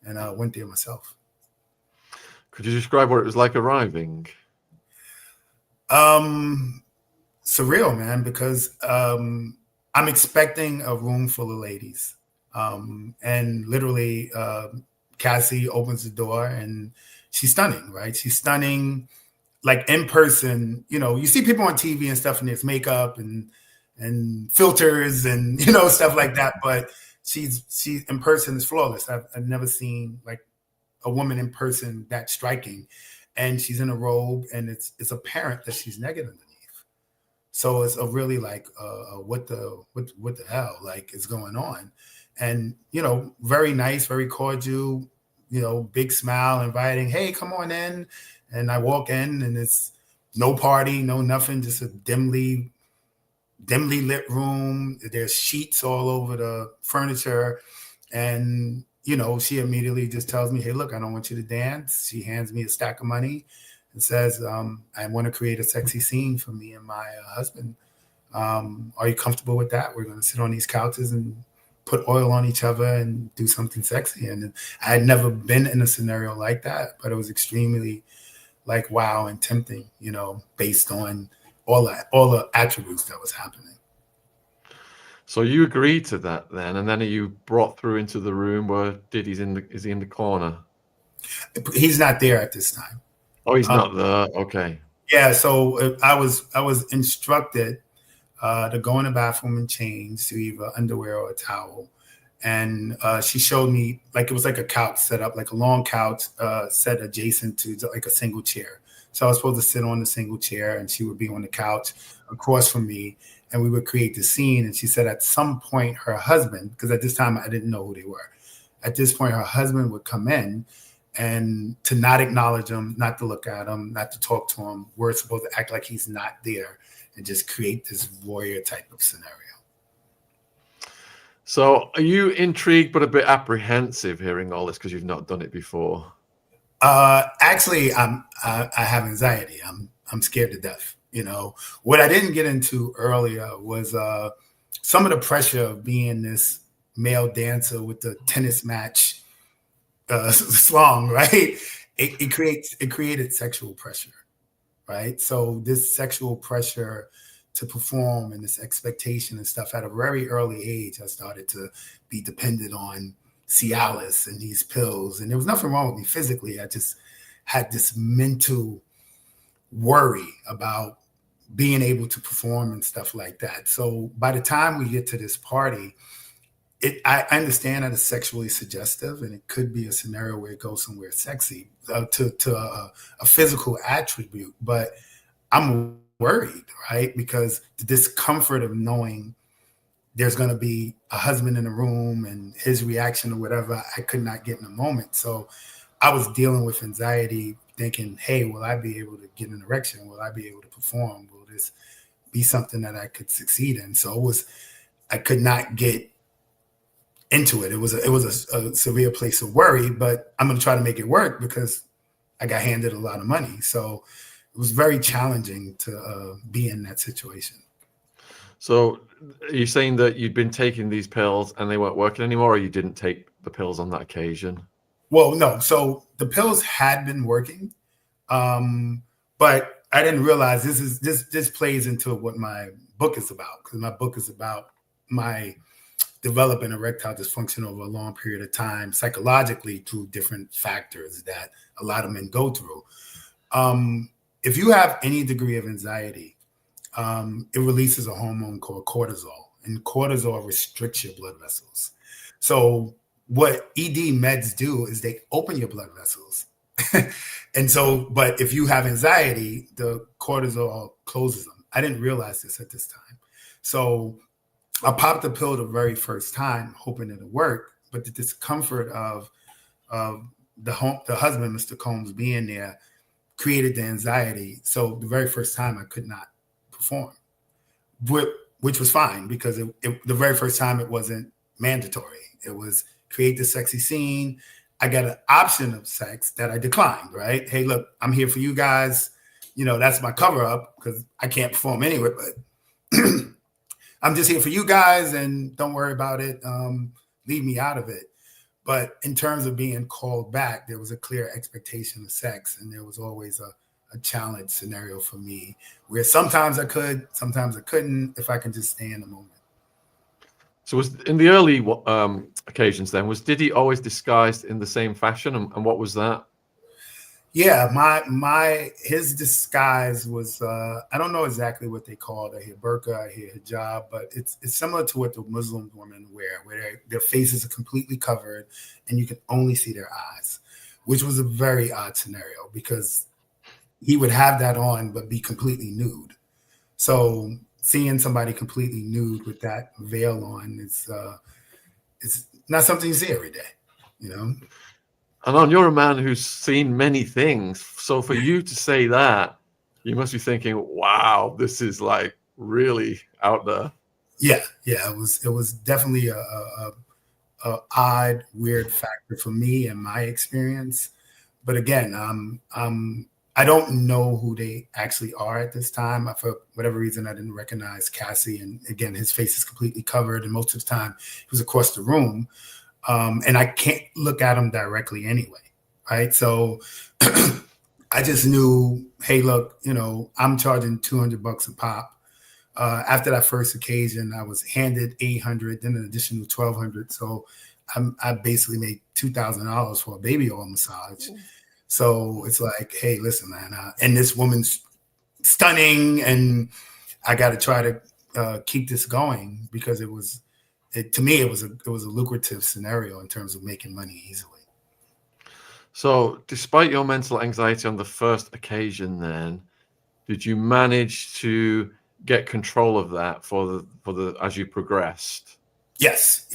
and I went there myself. Could you describe what it was like arriving? Surreal, man, because I'm expecting a room full of ladies. And literally CASSIE opens the door and she's stunning, right? She's stunning, like in person. You know, you see people on TV and stuff, and there's makeup and filters and stuff like that. But she's in person is flawless. I've never seen like a woman in person that striking, and she's in a robe, and it's apparent that she's naked underneath. So it's a really like what the hell like is going on, and very nice, very cordial. Big smile, inviting, "Hey, come on in." And I walk in and it's no party, no nothing, just a dimly lit room. There's sheets all over the furniture. And, she immediately just tells me, "Hey, look, I don't want you to dance." She hands me a stack of money and says, "I want to create a sexy scene for me and my husband. Are you comfortable with that? We're going to sit on these couches and put oil on each other and do something sexy." And I had never been in a scenario like that, but it was extremely like wow and tempting, based on all the attributes that was happening. So you agreed to that then, and then are you brought through into the room where Diddy's is he in the corner? He's not there at this time. Oh, he's not there. Okay. Yeah. So I was instructed to go in the bathroom and change to either underwear or a towel. And she showed me, like, it was like a couch set up, like a long couch set adjacent to like a single chair. So I was supposed to sit on the single chair and she would be on the couch across from me and we would create the scene. And she said at some point her husband, because at this time I didn't know who they were, at this point her husband would come in, and to not acknowledge him, not to look at him, not to talk to him. We're supposed to act like he's not there and just create this warrior type of scenario. So are you intrigued but a bit apprehensive hearing all this because you've not done it before? Actually, I have anxiety. I'm scared to death. What I didn't get into earlier was some of the pressure of being this male dancer with the tennis match song, right? It created sexual pressure, right? So this sexual pressure to perform and this expectation and stuff at a very early age, I started to be dependent on Cialis and these pills. And there was nothing wrong with me physically. I just had this mental worry about being able to perform and stuff like that. So by the time we get to this party, I understand that it's sexually suggestive and it could be a scenario where it goes somewhere sexy to a physical attribute, but I'm worried, right? Because the discomfort of knowing there's going to be a husband in the room and his reaction or whatever, I could not get in the moment. So I was dealing with anxiety, thinking, hey, will I be able to get an erection? Will I be able to perform? Will this be something that I could succeed in? So I could not get into it. It was a severe place of worry, but I'm going to try to make it work because I got handed a lot of money. So it was very challenging to be in that situation. So are you saying that you'd been taking these pills and they weren't working anymore, or you didn't take the pills on that occasion? Well, no. So the pills had been working. But I didn't realize this plays into what my book is about, because my book is about my developing erectile dysfunction over a long period of time psychologically through different factors that a lot of men go through. If you have any degree of anxiety, it releases a hormone called cortisol, and cortisol restricts your blood vessels. So what ED meds do is they open your blood vessels. And so, but if you have anxiety, the cortisol closes them. I didn't realize this at this time. So I popped the pill the very first time, hoping it'll work. But the discomfort of the husband, Mr. Combs, being there created the anxiety. So the very first time I could not perform, which was fine, because the very first time it wasn't mandatory. It was create the sexy scene. I got an option of sex that I declined, right? Hey, look, I'm here for you guys. You know, that's my cover up, because I can't perform anyway, but I'm just here for you guys, and don't worry about it. Leave me out of it. But in terms of being called back, there was a clear expectation of sex, and there was always a challenge scenario for me, where sometimes I could, sometimes I couldn't, if I can just stay in the moment. So was in the early occasions then, was Diddy always disguised in the same fashion, and what was that? Yeah, his disguise was I don't know exactly what they call it. I hear burqa, I hear hijab, but it's similar to what the Muslim women wear, where their faces are completely covered and you can only see their eyes, which was a very odd scenario, because he would have that on but be completely nude. So seeing somebody completely nude with that veil on is it's not something you see every day, you know. And you're a man who's seen many things. So for you to say that, you must be thinking, wow, this is like really out there. Yeah. It was definitely a odd, weird factor for me and my experience. But again, I don't know who they actually are at this time. For whatever reason, I didn't recognize Cassie. And again, his face is completely covered, and most of the time he was across the room. And I can't look at him directly anyway, right? So I just knew, hey, look, you know, I'm charging $200 a pop. After that first occasion, I was handed $800, then an additional $1,200. So I basically made $2,000 for a baby oil massage. So it's like, hey, listen, man, and this woman's stunning, and I got to try to keep this going, because to me, it was a lucrative scenario in terms of making money easily. So despite your mental anxiety on the first occasion, then, did you manage to get control of that for the as you progressed? Yes,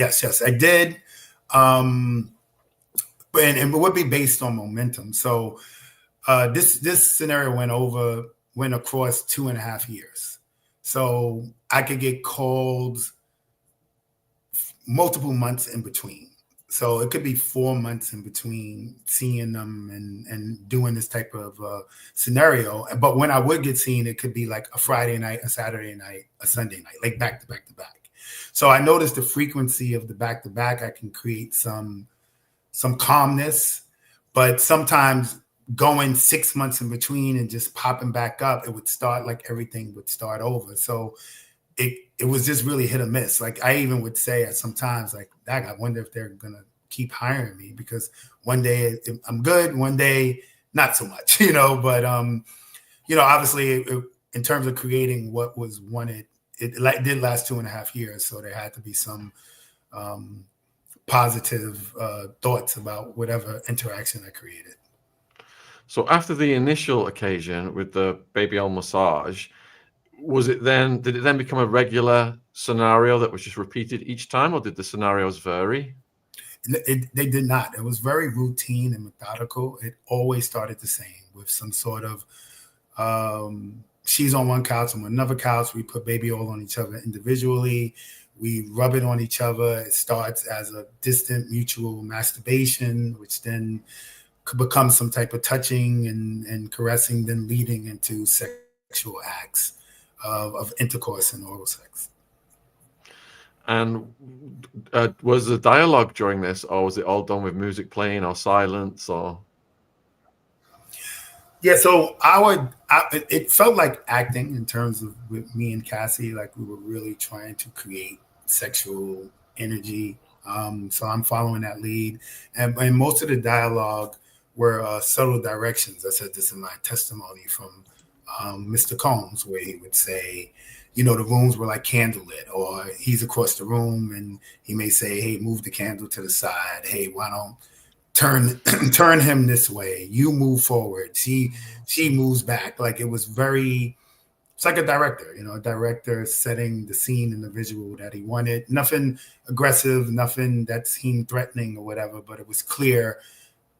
I did. And it would be based on momentum. So this scenario went across 2.5 years. So I could get called multiple months in between. So it could be 4 months in between seeing them and doing this type of scenario. But when I would get seen, it could be like a Friday night, a Saturday night, a Sunday night, like back to back to back. So I noticed the frequency of the back to back, I can create some calmness, but sometimes going 6 months in between and just popping back up, it would start like everything would start over. So it was just really hit or miss. Like I even would say at sometimes, like, I wonder if they're gonna keep hiring me, because one day I'm good, one day not so much, you know. But you know, obviously in terms of creating what was wanted, it did last 2.5 years. So there had to be some positive thoughts about whatever interaction I created. So after the initial occasion with the baby oil massage, did it then become a regular scenario that was just repeated each time, or did the scenarios vary? They did not. It was very routine and methodical. It always started the same, with some sort of she's on one couch, I'm on another couch. We put baby oil on each other individually. We rub it on each other. It starts as a distant mutual masturbation, which then could become some type of touching and caressing, then leading into sexual acts of intercourse and oral sex. And was the dialogue during this, or was it all done with music playing or silence? Or Yeah, so it felt like acting in terms of with me and Cassie, like we were really trying to create sexual energy. So I'm following that lead, and most of the dialogue were subtle directions. I said this in my testimony from Mr. Combs, where he would say, the rooms were like candlelit, or he's across the room and he may say, "Hey, move the candle to the side. Hey, why don't turn him this way, you move forward, she moves back." Like it's like a director, a director setting the scene and the visual that he wanted. Nothing aggressive, nothing that seemed threatening or whatever, but it was clear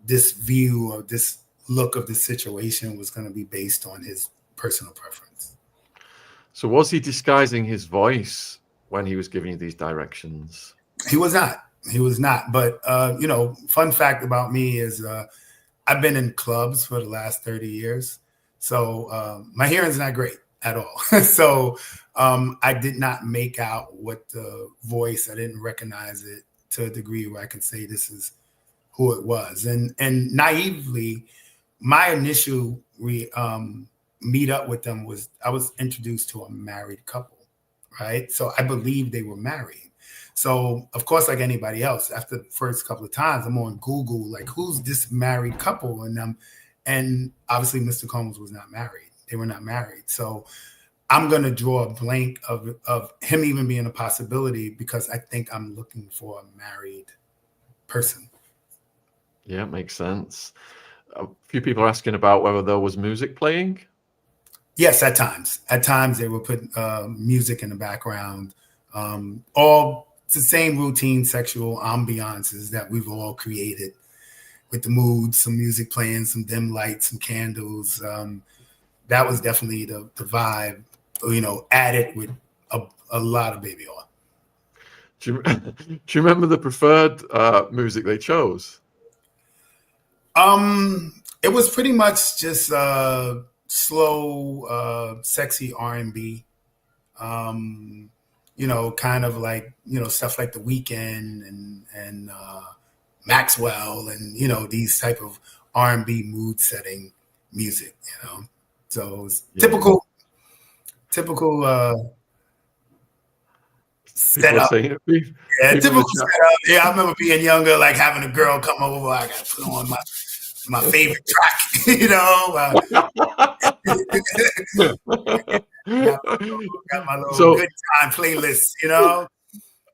this view or this look of the situation was going to be based on his personal preference. So was he disguising his voice when he was giving you these directions? He was not. But fun fact about me is I've been in clubs for the last 30 years. So my hearing's not great at all. So I did not make out what the voice, I didn't recognize it to a degree where I can say this is who it was. And naively, my initial meet up with them was, I was introduced to a married couple, right? So I believed they were married. So, of course, like anybody else, after the first couple of times, I'm on Google, like, who's this married couple? And obviously, Mr. Combs was not married. They were not married. So I'm going to draw a blank of him even being a possibility, because I think I'm looking for a married person. Yeah, it makes sense. A few people are asking about whether there was music playing. Yes, at times. At times, they would put music in the background. All the same routine sexual ambiances that we've all created with the mood, some music playing, some dim lights, some candles. That was definitely the vibe, added with a lot of baby oil. Do you remember the preferred music they chose? It was pretty much just slow, sexy R&B. Kind of like, stuff like The Weeknd and Maxwell and, these type of R&B mood setting music, So it was typical setup. Typical setup. Yeah, I remember being younger, like having a girl come over, I got to put on my favorite track, got my little good time playlist,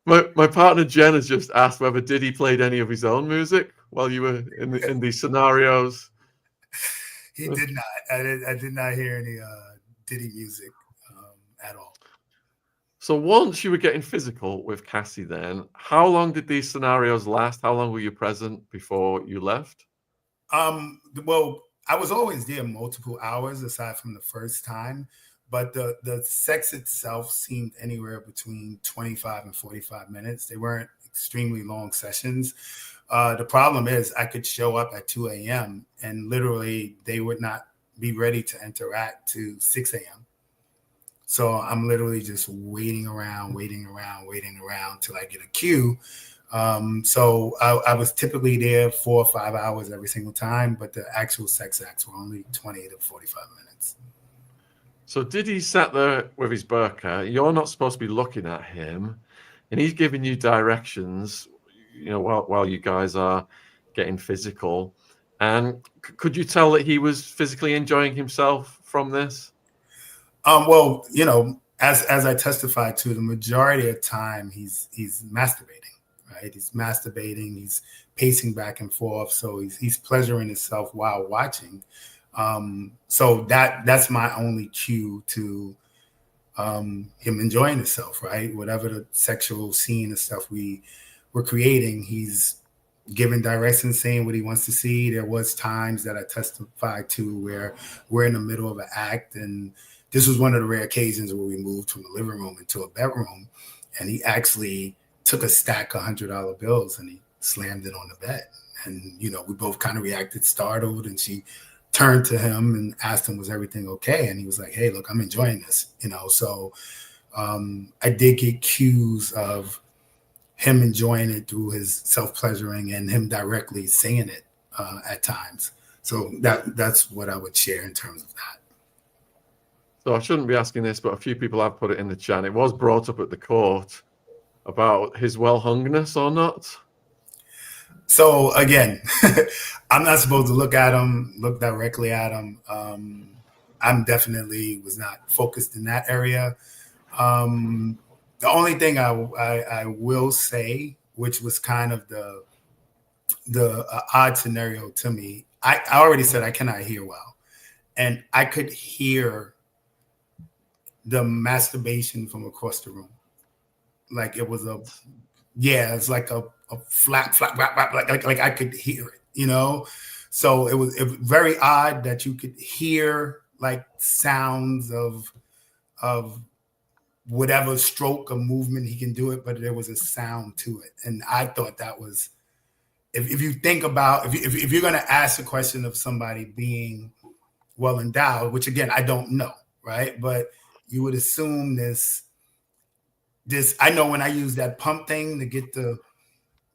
My partner Jen has just asked whether Diddy played any of his own music while you were in these scenarios. He did not. I did not hear any Diddy music at all. So once you were getting physical with Cassie, then how long did these scenarios last? How long were you present before you left? Well, I was always there multiple hours aside from the first time, but the sex itself seemed anywhere between 25 and 45 minutes. They weren't extremely long sessions. The problem is I could show up at 2 a.m. and literally they would not be ready to interact to 6 a.m. So I'm literally just waiting around till I get a cue. So I was typically there 4 or 5 hours every single time, but the actual sex acts were only 20 to 45 minutes. So Diddy sat there with his burqa. You're not supposed to be looking at him, and he's giving you directions, while you guys are getting physical. And could you tell that he was physically enjoying himself from this? Well, as I testified to, the majority of the time he's masturbating, right? He's masturbating, he's pacing back and forth. So he's pleasuring himself while watching. So that's my only cue to him enjoying himself, right? Whatever the sexual scene and stuff we're creating, he's giving directions, saying what he wants to see. There was times that I testified to where we're in the middle of an act, and this was one of the rare occasions where we moved from the living room into a bedroom, and he actually took a stack of $100 bills and he slammed it on the bed. And, we both kind of reacted startled, and she turned to him and asked him, was everything okay? And he was like, hey, look, I'm enjoying this, So I did get cues of him enjoying it through his self-pleasuring and him directly saying it at times. So that's what I would share in terms of that. So I shouldn't be asking this, but a few people have put it in the chat. It was brought up at the court about his well-hungness or not. So again, I'm not supposed to look directly at him. I'm definitely was not focused in that area. The only thing I will say, which was kind of the odd scenario to me, I already said I cannot hear well, and I could hear the masturbation from across the room, like it was it's like a flat, like I could hear it, you know. So it was very odd that you could hear like sounds of whatever stroke or movement he can do it, but there was a sound to it, and I thought that was, if you think about, if you're going to ask a question of somebody being well endowed, which again I don't know, right? But you would assume this. I know when I use that pump thing to get the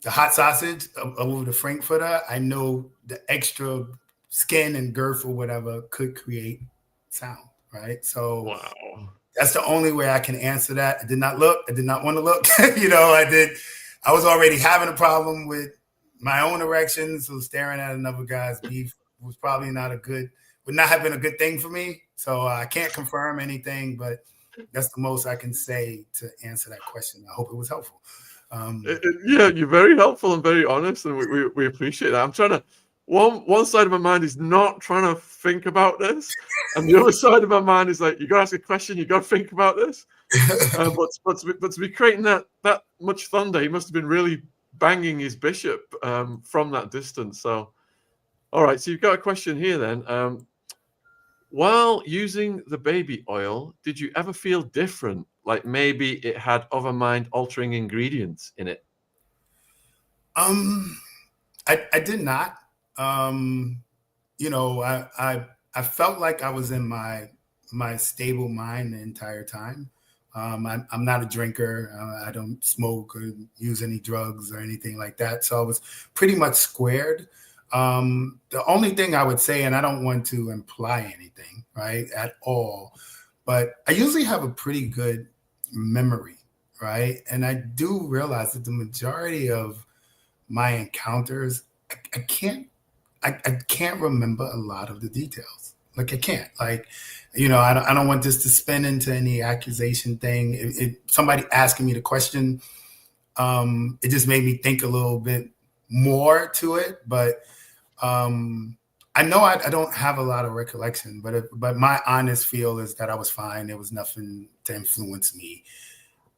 hot sausage over the Frankfurter, I know the extra skin and girth or whatever could create sound, right? So wow, that's the only way I can answer that. I did not look. I did not want to look. You know, I was already having a problem with my own erection, so staring at another guy's beef was probably would not have been a good thing for me. So I can't confirm anything, but that's the most I can say to answer that question. I hope it was helpful. Yeah, you're very helpful and very honest, and we appreciate that. I'm trying to, one side of my mind is not trying to think about this, and the other side of my mind is like, you got to ask a question, you got to think about this. But to be creating that much thunder, he must have been really banging his bishop from that distance. So, all right, so you've got a question here then. While using the baby oil, did you ever feel different? Like maybe it had other mind-altering ingredients in it? I did not. You know, I felt like I was in my stable mind the entire time. I'm not a drinker. I don't smoke or use any drugs or anything like that. So I was pretty much squared. The only thing I would say, and I don't want to imply anything, right, at all, but I usually have a pretty good memory, right? And I do realize that the majority of my encounters, I can't remember a lot of the details. Like I can't, like, you know, I don't want this to spin into any accusation thing. Somebody asking me the question, it just made me think a little bit more to it, but I know I don't have a lot of recollection, but my honest feel is that I was fine. There was nothing to influence me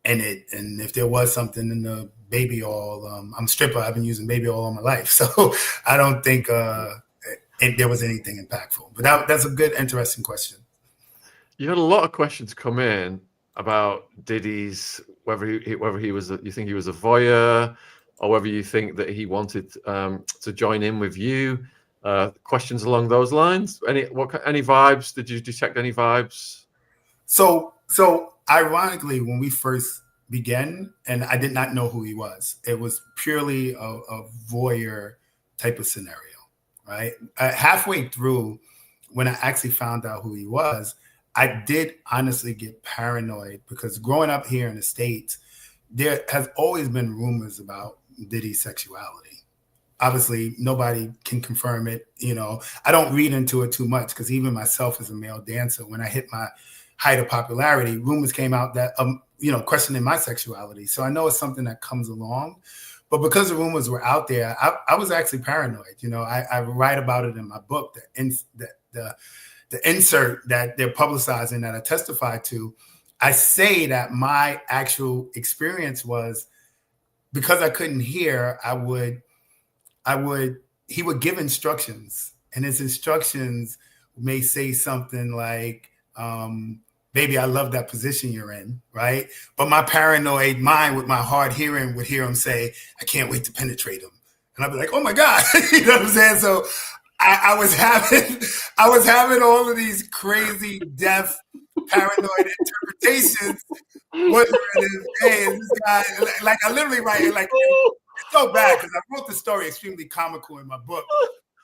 in it. And if there was something in the baby oil, I'm a stripper. I've been using baby oil all my life. So I don't think there was anything impactful. But that's a good, interesting question. You had a lot of questions come in about Diddy's, whether he was, you think he was a voyeur, or whether you think that he wanted to join in with you. Questions along those lines. Any vibes? Did you detect any vibes? So ironically, when we first began, and I did not know who he was, it was purely a voyeur type of scenario, right? Halfway through, when I actually found out who he was, I did honestly get paranoid, because growing up here in the States, there has always been rumors about Diddy's sexuality. Obviously, nobody can confirm it. You know, I don't read into it too much, because even myself as a male dancer, when I hit my height of popularity, rumors came out that, you know, questioning my sexuality. So I know it's something that comes along. But because the rumors were out there, I was actually paranoid. You know, I write about it in my book, the insert that they're publicizing that I testified to. I say that my actual experience was, because I couldn't hear, he would give instructions, and his instructions may say something like, baby, I love that position you're in, right? But my paranoid mind with my hard hearing would hear him say, I can't wait to penetrate him. And I'd be like, oh my God, you know what I'm saying? So I was having all of these crazy, deaf, paranoid interpretations. What this guy, like I literally write it like, it's so bad, because I wrote the story extremely comical in my book.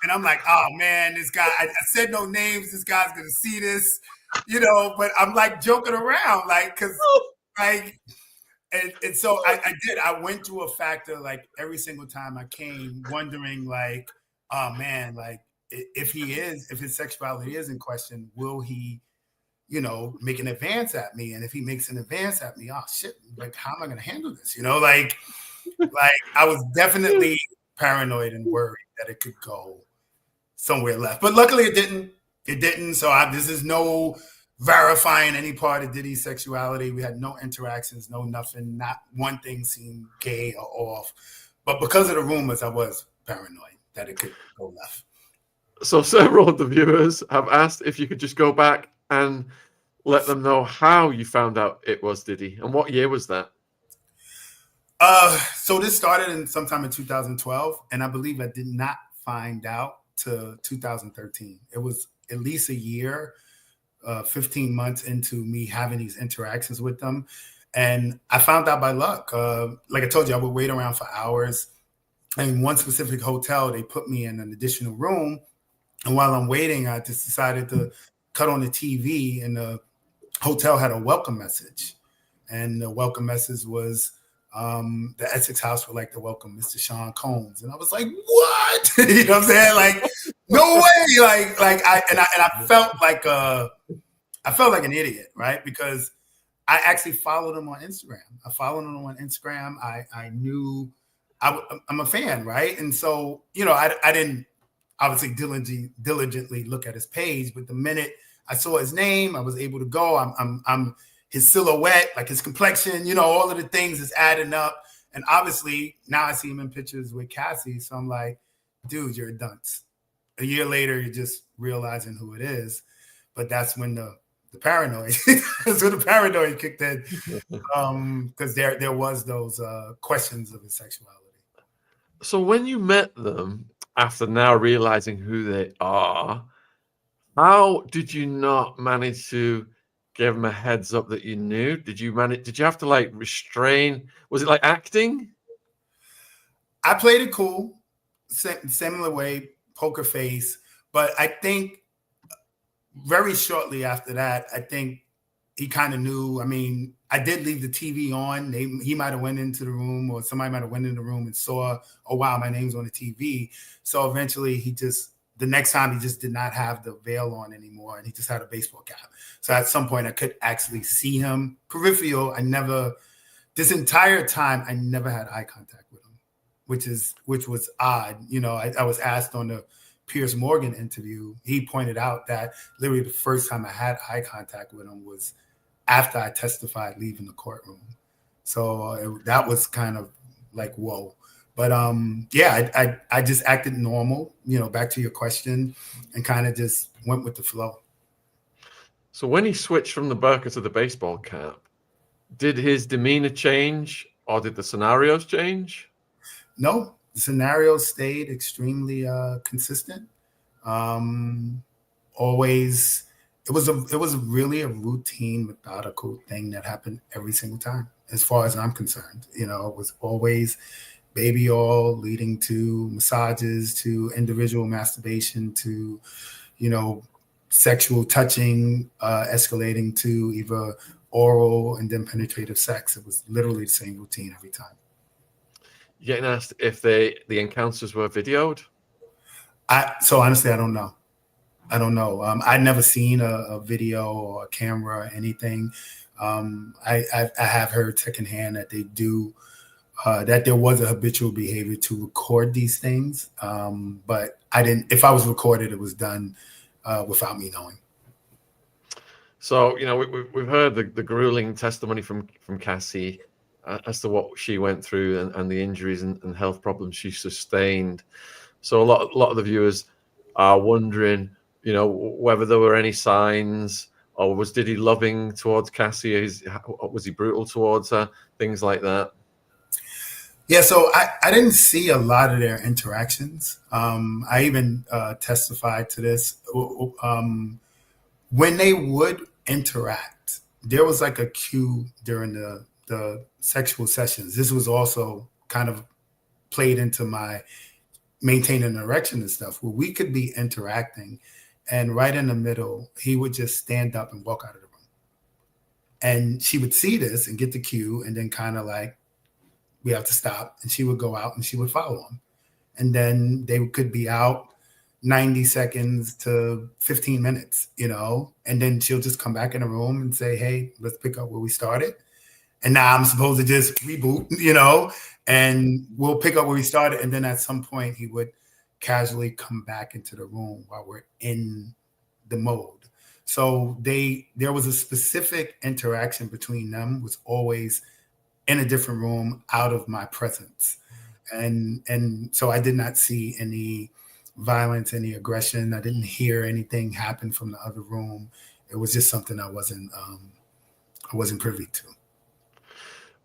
And I'm like, oh man, this guy, I said no names. This guy's going to see this, you know, but I'm like joking around, like, cause like, and so I did, I went to a factor like every single time I came wondering like, oh man, like if his sexuality is in question, will he, you know, make an advance at me? And if he makes an advance at me, oh shit, like how am I going to handle this? You know, like I was definitely paranoid and worried that it could go somewhere left, but luckily it didn't. It didn't. So this is no verifying any part of Diddy's sexuality. We had no interactions, no nothing. Not one thing seemed gay or off. But because of the rumors, I was paranoid that it could go left. So several of the viewers have asked if you could just go back and let them know how you found out it was Diddy and what year was that? So this started sometime in 2012, and I believe I did not find out to 2013. It was at least a year, 15 months into me having these interactions with them. And I found out by luck. Like I told you, I would wait around for hours. And in one specific hotel, they put me in an additional room. And while I'm waiting, I just decided to cut on the TV, and the hotel had a welcome message. And the welcome message was, the Essex House would like to welcome Mr. Sean Combs. And I was like, what? You know what I'm saying? Like, no way. I felt like an idiot, right? Because I actually followed him on Instagram. I knew I'm a fan, right? And so, you know, I didn't obviously diligently look at his page, but the minute I saw his name, I was able to go. I'm his silhouette, like his complexion, you know, all of the things is adding up. And obviously now I see him in pictures with Cassie. So I'm like, dude, you're a dunce. A year later, you're just realizing who it is. But that's when the paranoid, that's when the paranoid kicked in. Because there was those questions of his sexuality. So when you met them, after now realizing who they are, how did you not manage to give them a heads up that you knew? Did you have to like restrain? Was it like acting? I played it cool, similar way, poker face. But I think very shortly after that, I think he kind of knew. I mean, I did leave the TV on. He might have went into the room, or somebody might have went in the room and saw, oh, wow, my name's on the TV. So eventually the next time he just did not have the veil on anymore, and he just had a baseball cap. So at some point I could actually see him peripheral. This entire time, I never had eye contact with him, which was odd. You know, I was asked on the Piers Morgan interview, he pointed out that literally the first time I had eye contact with him was after I testified leaving the courtroom. So that was kind of like, whoa. But yeah, I just acted normal, you know, back to your question, and kind of just went with the flow. So when he switched from the burqa to the baseball cap, did his demeanor change, or did the scenarios change? No, the scenarios stayed extremely consistent. Always, it was really a routine, methodical thing that happened every single time, as far as I'm concerned. You know, it was always baby oil leading to massages, to individual masturbation, to, you know, sexual touching, escalating to either oral and then penetrative sex. It was literally the same routine every time. You're getting asked if the encounters were videoed? So honestly, I don't know. I'd never seen a video or a camera or anything. I have heard secondhand that they do, that there was a habitual behavior to record these things. But I didn't, if I was recorded, it was done without me knowing. So, you know, we've heard the grueling testimony from CASSIE as to what she went through and the injuries and health problems she sustained. So a lot of the viewers are wondering, you know, whether there were any signs, or was Diddy loving towards CASSIE? Was he brutal towards her? Things like that. Yeah, so I didn't see a lot of their interactions. I even testified to this. When they would interact, there was like a cue during the sexual sessions. This was also kind of played into my, maintain an erection and stuff, where we could be interacting, and right in the middle, he would just stand up and walk out of the room. And she would see this and get the cue, and then kind of like, we have to stop. And she would go out and she would follow him. And then they could be out 90 seconds to 15 minutes, you know, and then she'll just come back in the room and say, hey, let's pick up where we started. And now I'm supposed to just reboot, you know, and we'll pick up where we started. And then at some point he would casually come back into the room while we're in the mode. So there was a specific interaction between them, was always in a different room, out of my presence. And so I did not see any violence, any aggression. I didn't hear anything happen from the other room. It was just something I wasn't privy to.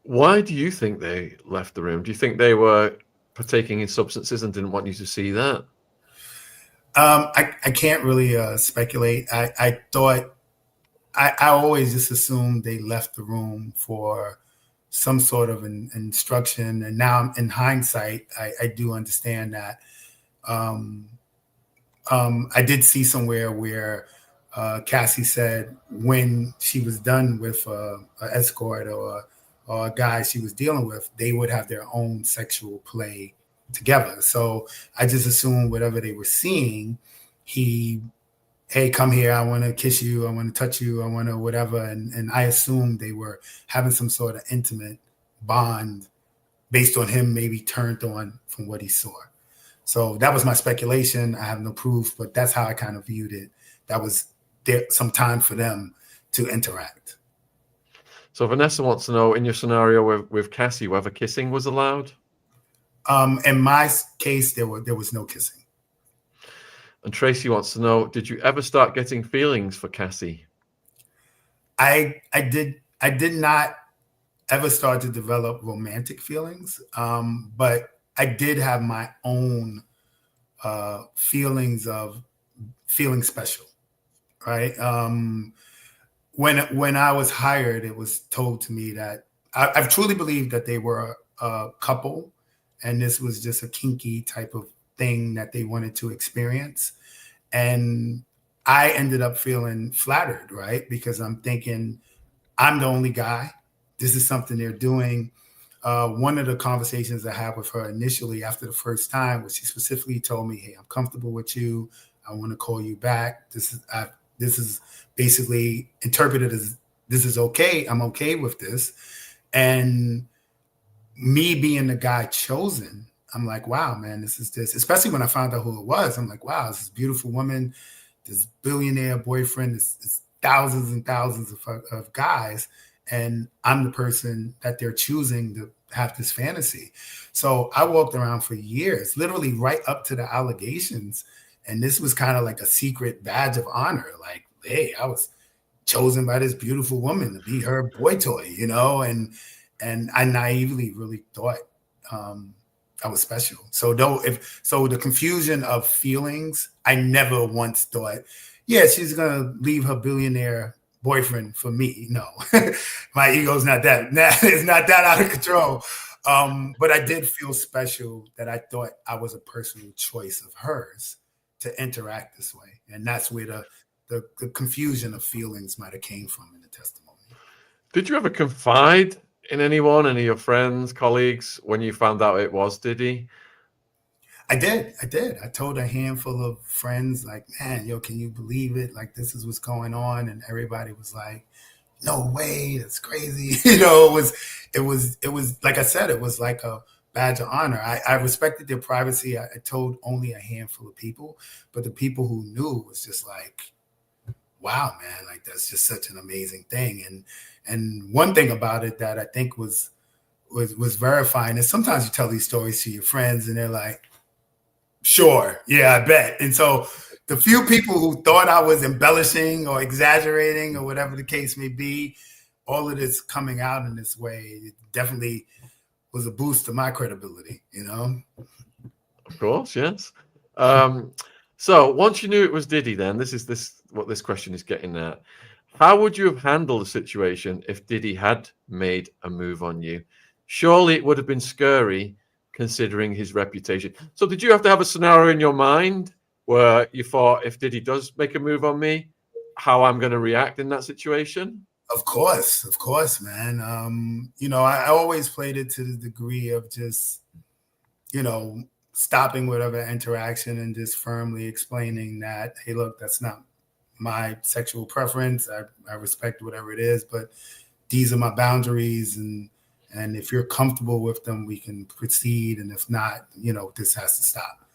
Why do you think they left the room? Do you think they were partaking in substances and didn't want you to see that? I can't really speculate. I thought, I always just assumed they left the room for some sort of instruction. And now in hindsight, I do understand that. I did see somewhere where CASSIE said when she was done with an escort or a guy she was dealing with, they would have their own sexual play together. So I just assumed whatever they were seeing, hey, come here, I want to kiss you, I want to touch you, I want to whatever. And I assumed they were having some sort of intimate bond based on him maybe turned on from what he saw. So that was my speculation. I have no proof, but that's how I kind of viewed it. That was there some time for them to interact. So Vanessa wants to know, in your scenario with CASSIE, whether kissing was allowed? In my case, there was no kissing. And Tracy wants to know, did you ever start getting feelings for CASSIE? I did not ever start to develop romantic feelings, but I did have my own feelings of feeling special, right? When I was hired, it was told to me that I truly believed that they were a couple, and this was just a kinky type of thing that they wanted to experience. And I ended up feeling flattered, right? Because I'm thinking, I'm the only guy. This is something they're doing. One of the conversations I had with her initially after the first time was she specifically told me, hey, I'm comfortable with you. I want to call you back. This is basically interpreted as this is okay. I'm okay with this. And me being the guy chosen, I'm like, wow, man, this, especially when I found out who it was. I'm like, wow, this beautiful woman, this billionaire boyfriend, this thousands and thousands of guys. And I'm the person that they're choosing to have this fantasy. So I walked around for years, literally right up to the allegations. And this was kind of like a secret badge of honor. Like, hey, I was chosen by this beautiful woman to be her boy toy, you know? And I naively really thought I was special. So the confusion of feelings, I never once thought, yeah, she's gonna leave her billionaire boyfriend for me. No, my ego's not that it's not that out of control. But I did feel special that I thought I was a personal choice of hers to interact this way, and that's where the confusion of feelings might have came from in the testimony. Did you ever confide in anyone, any of your friends, colleagues, when you found out it was Diddy? I did. I told a handful of friends, like, man, yo, can you believe it? Like, this is what's going on. And everybody was like, no way, that's crazy. You know, it was like I said, it was like a badge of honor. I respected their privacy. I told only a handful of people, but the people who knew was just like, wow, man, like that's just such an amazing thing. And one thing about it that I think was verifying is sometimes you tell these stories to your friends and they're like, sure, yeah, I bet. And so the few people who thought I was embellishing or exaggerating or whatever the case may be, all of this coming out in this way, it definitely was a boost to my credibility, you know? Of course, yes. So once you knew it was Diddy, then this is what this question is getting at. How would you have handled the situation if Diddy had made a move on you? Surely it would have been scary considering his reputation. So did you have to have a scenario in your mind where you thought, if Diddy does make a move on me, how I'm going to react in that situation? Of course, man. I always played it to the degree of just, stopping whatever interaction and just firmly explaining that, hey, look, that's not my sexual preference. I respect whatever it is, but these are my boundaries, and if you're comfortable with them, we can proceed. And if not, this has to stop.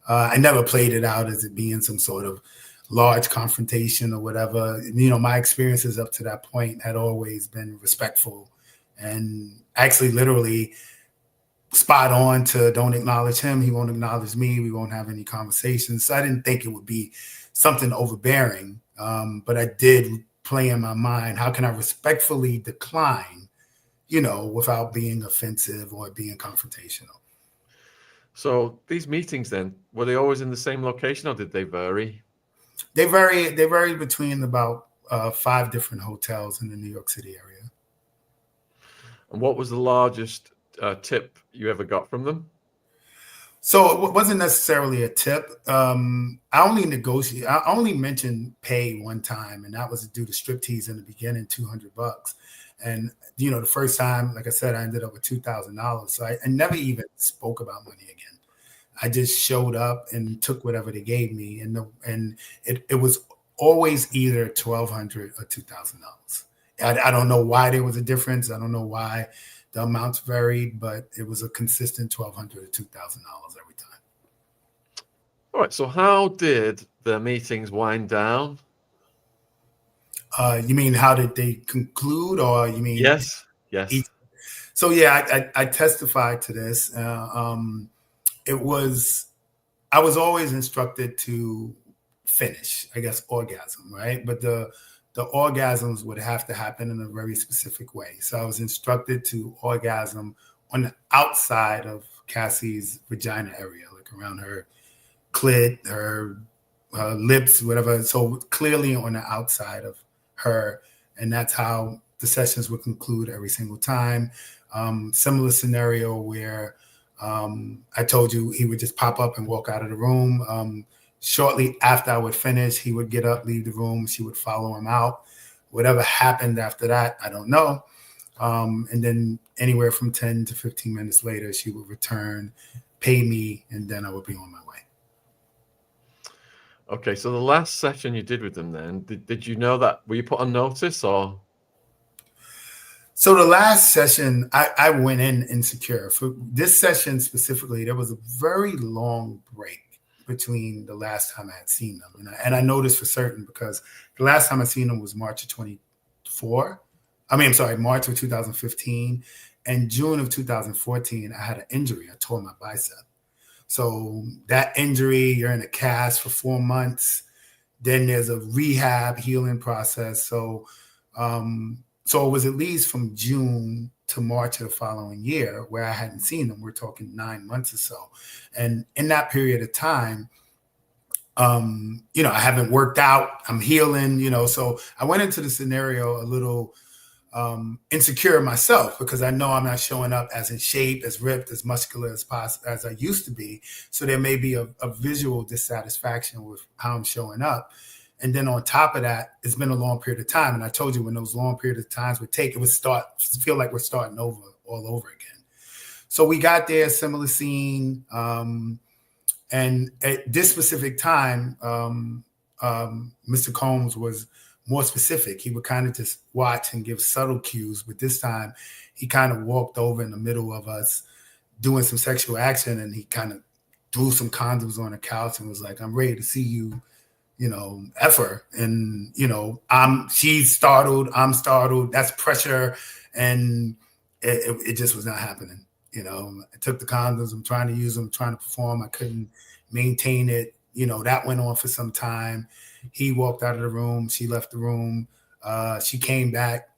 I never played it out as it being some sort of large confrontation or whatever. My experiences up to that point had always been respectful and actually literally spot on to don't acknowledge him, he won't acknowledge me, we won't have any conversations. So I didn't think it would be something overbearing, but I did play in my mind, how can I respectfully decline, without being offensive or being confrontational. So these meetings then, were they always in the same location or did they vary? They vary between about 5 different hotels in the New York City area. And what was the largest tip you ever got from them? So it wasn't necessarily a tip. I only mentioned pay one time, and that was to do the striptease in the beginning, $200. And the first time, like I said, I ended up with $2,000. So I never even spoke about money again. I just showed up and took whatever they gave me, and it was always either $1,200 or $2,000. I don't know why there was a difference. I don't know why the amounts varied, but it was a consistent $1,200 to $2,000 every time. All right. So how did the meetings wind down? You mean how did they conclude, or you mean yes? So yeah, I testified to this. I was always instructed to finish, I guess, orgasm, right? But the orgasms would have to happen in a very specific way. So I was instructed to orgasm on the outside of Cassie's vagina area, like around her clit, her lips, whatever. So clearly on the outside of her. And that's how the sessions would conclude every single time. Similar scenario where I told you he would just pop up and walk out of the room. Shortly after I would finish, he would get up, leave the room. She would follow him out. Whatever happened after that, I don't know. And then anywhere from 10 to 15 minutes later, she would return, pay me, and then I would be on my way. Okay, so the last session you did with them then, did you know that? Were you put on notice or? So the last session, I went in insecure. For this session specifically, there was a very long break between the last time I had seen them. And I noticed for certain because the last time I seen them was March of 2015. And June of 2014, I had an injury. I tore my bicep. So that injury, you're in a cast for 4 months. Then there's a rehab healing process. So it was at least from June to March of the following year where I hadn't seen them. We're talking 9 months or so. And in that period of time, I haven't worked out. I'm healing, so I went into the scenario a little insecure myself because I know I'm not showing up as in shape, as ripped, as muscular as possible as I used to be. So there may be a visual dissatisfaction with how I'm showing up. And then on top of that, it's been a long period of time. And I told you when those long periods of times would take, it would feel like we're starting all over again. So we got there, similar scene. And at this specific time, Mr. Combs was more specific. He would kind of just watch and give subtle cues. But this time he kind of walked over in the middle of us doing some sexual action. And he kind of threw some condoms on the couch and was like, I'm ready to see you, F her. And, she's startled. I'm startled. That's pressure. And it just was not happening. I took the condoms. I'm trying to use them, trying to perform. I couldn't maintain it. That went on for some time. He walked out of the room. She left the room. She came back,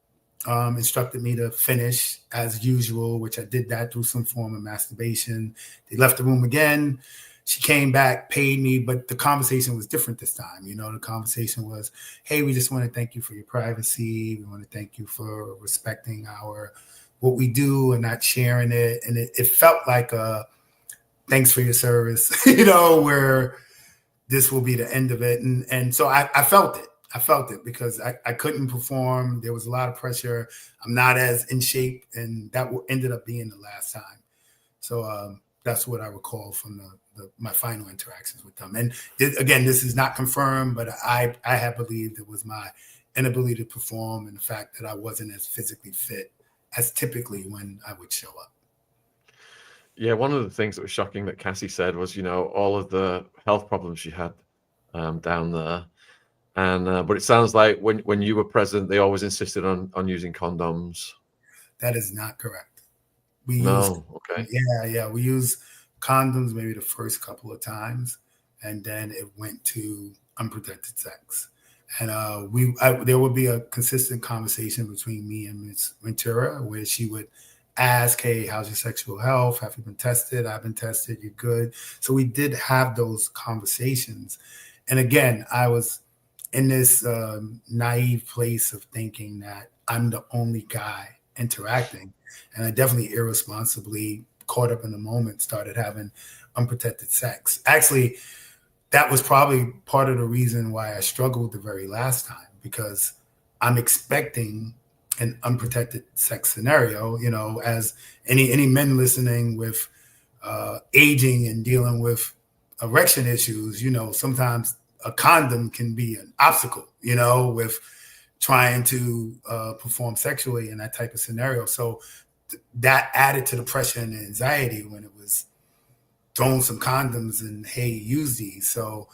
instructed me to finish as usual, which I did that through some form of masturbation. They left the room again. She came back, paid me, but the conversation was different this time. The conversation was, hey, we just want to thank you for your privacy. We want to thank you for respecting our what we do and not sharing it. And it felt like a thanks for your service, where this will be the end of it. And so I felt it. I felt it because I couldn't perform. There was a lot of pressure. I'm not as in shape, and that ended up being the last time. So that's what I recall from my final interactions with them. And again, this is not confirmed, but I have believed it was my inability to perform and the fact that I wasn't as physically fit as typically when I would show up. Yeah, one of the things that was shocking that Cassie said was, all of the health problems she had down there. And but it sounds like when you were present, they always insisted on using condoms. That is not correct. Okay. Yeah. We use condoms maybe the first couple of times, and then it went to unprotected sex. And there would be a consistent conversation between me and Ms. Ventura where she would ask, hey, how's your sexual health? Have you been tested? I've been tested. You're good. So we did have those conversations. And again, I was in this naive place of thinking that I'm the only guy interacting. And I definitely irresponsibly, caught up in the moment, started having unprotected sex. Actually, that was probably part of the reason why I struggled the very last time, because I'm expecting an unprotected sex scenario, as any men listening with aging and dealing with erection issues, sometimes a condom can be an obstacle, with trying to perform sexually in that type of scenario. So that added to the pressure and the anxiety when it was throwing some condoms and, hey, use these. So,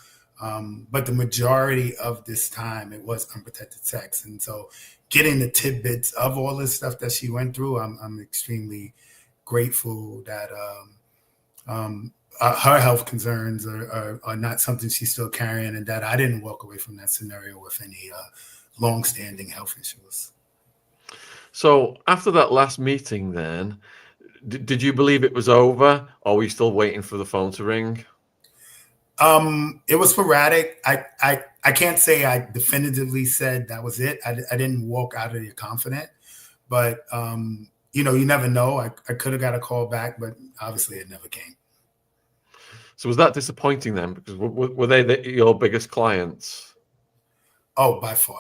but the majority of this time it was unprotected sex. And so getting the tidbits of all this stuff that she went through, I'm extremely grateful that her health concerns are not something she's still carrying, and that I didn't walk away from that scenario with any long-standing health issues. So after that last meeting then, did you believe it was over, or were you still waiting for the phone to ring? It was sporadic. I can't say I definitively said that was it. I didn't walk out of there confident, but you never know. I could have got a call back, but obviously it never came. So was that disappointing then? Because were they your biggest clients? Oh, by far.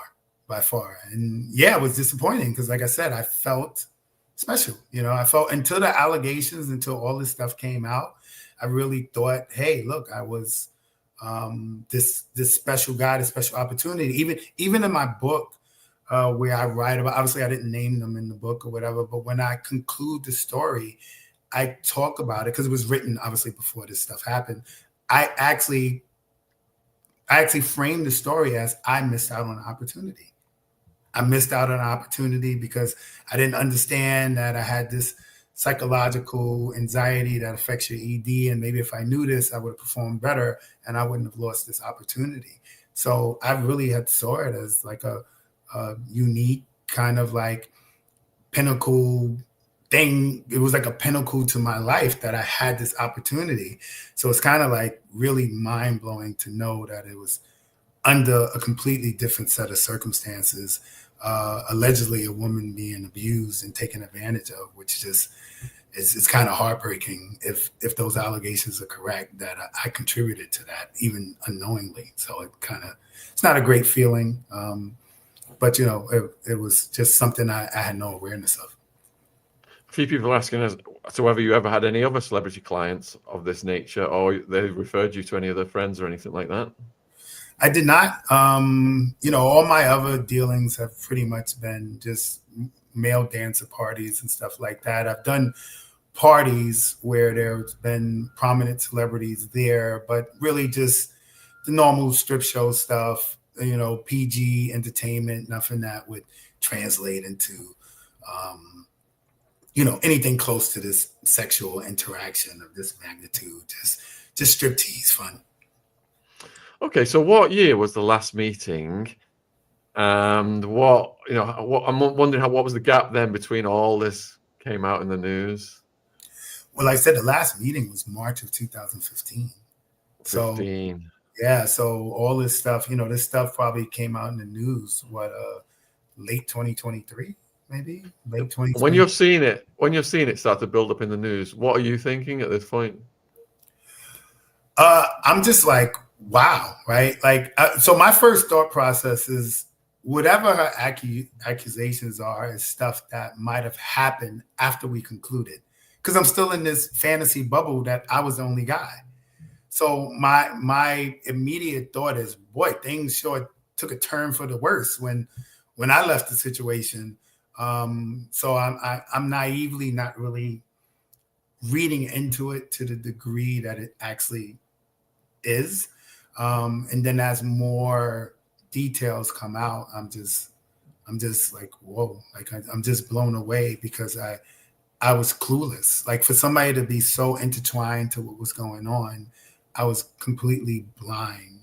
And yeah, it was disappointing because, like I said, I felt special. I felt until the allegations, until all this stuff came out, I really thought, hey, look, I was this special guy, this special opportunity. Even in my book, where I write about, obviously I didn't name them in the book or whatever, but when I conclude the story, I talk about it because it was written obviously before this stuff happened. I actually framed the story as I missed out on an opportunity. I missed out on an opportunity because I didn't understand that I had this psychological anxiety that affects your ED. And maybe if I knew this, I would have performed better and I wouldn't have lost this opportunity. So I really had saw it as like a unique kind of like pinnacle thing. It was like a pinnacle to my life that I had this opportunity. So it's kind of like really mind blowing to know that it was under a completely different set of circumstances, allegedly a woman being abused and taken advantage of, which just it's kind of heartbreaking if those allegations are correct, that I contributed to that even unknowingly. So it's not a great feeling, but it was just something I had no awareness of. A few people are asking us to whether you ever had any other celebrity clients of this nature, or they referred you to any other friends or anything like that. I did not. All my other dealings have pretty much been just male dancer parties and stuff like that. I've done parties where there's been prominent celebrities there, but really just the normal strip show stuff, PG entertainment, nothing that would translate into, anything close to this sexual interaction of this magnitude, just striptease fun. Okay, so what year was the last meeting? And I'm wondering what was the gap then between all this came out in the news? Well, like I said, the last meeting was March of 2015. 15. So, yeah, so all this stuff, this stuff probably came out in the news, late 2023, maybe late 2020. When you're seeing it start to build up in the news, what are you thinking at this point? I'm just like, wow, right? Like, so my first thought process is whatever her accusations are is stuff that might have happened after we concluded. Because I'm still in this fantasy bubble that I was the only guy. So my immediate thought is, boy, things sure took a turn for the worse when I left the situation. So I'm naively not really reading into it to the degree that it actually is. And then as more details come out, I'm just like, whoa, like I'm just blown away because I was clueless. Like for somebody to be so intertwined to what was going on, I was completely blind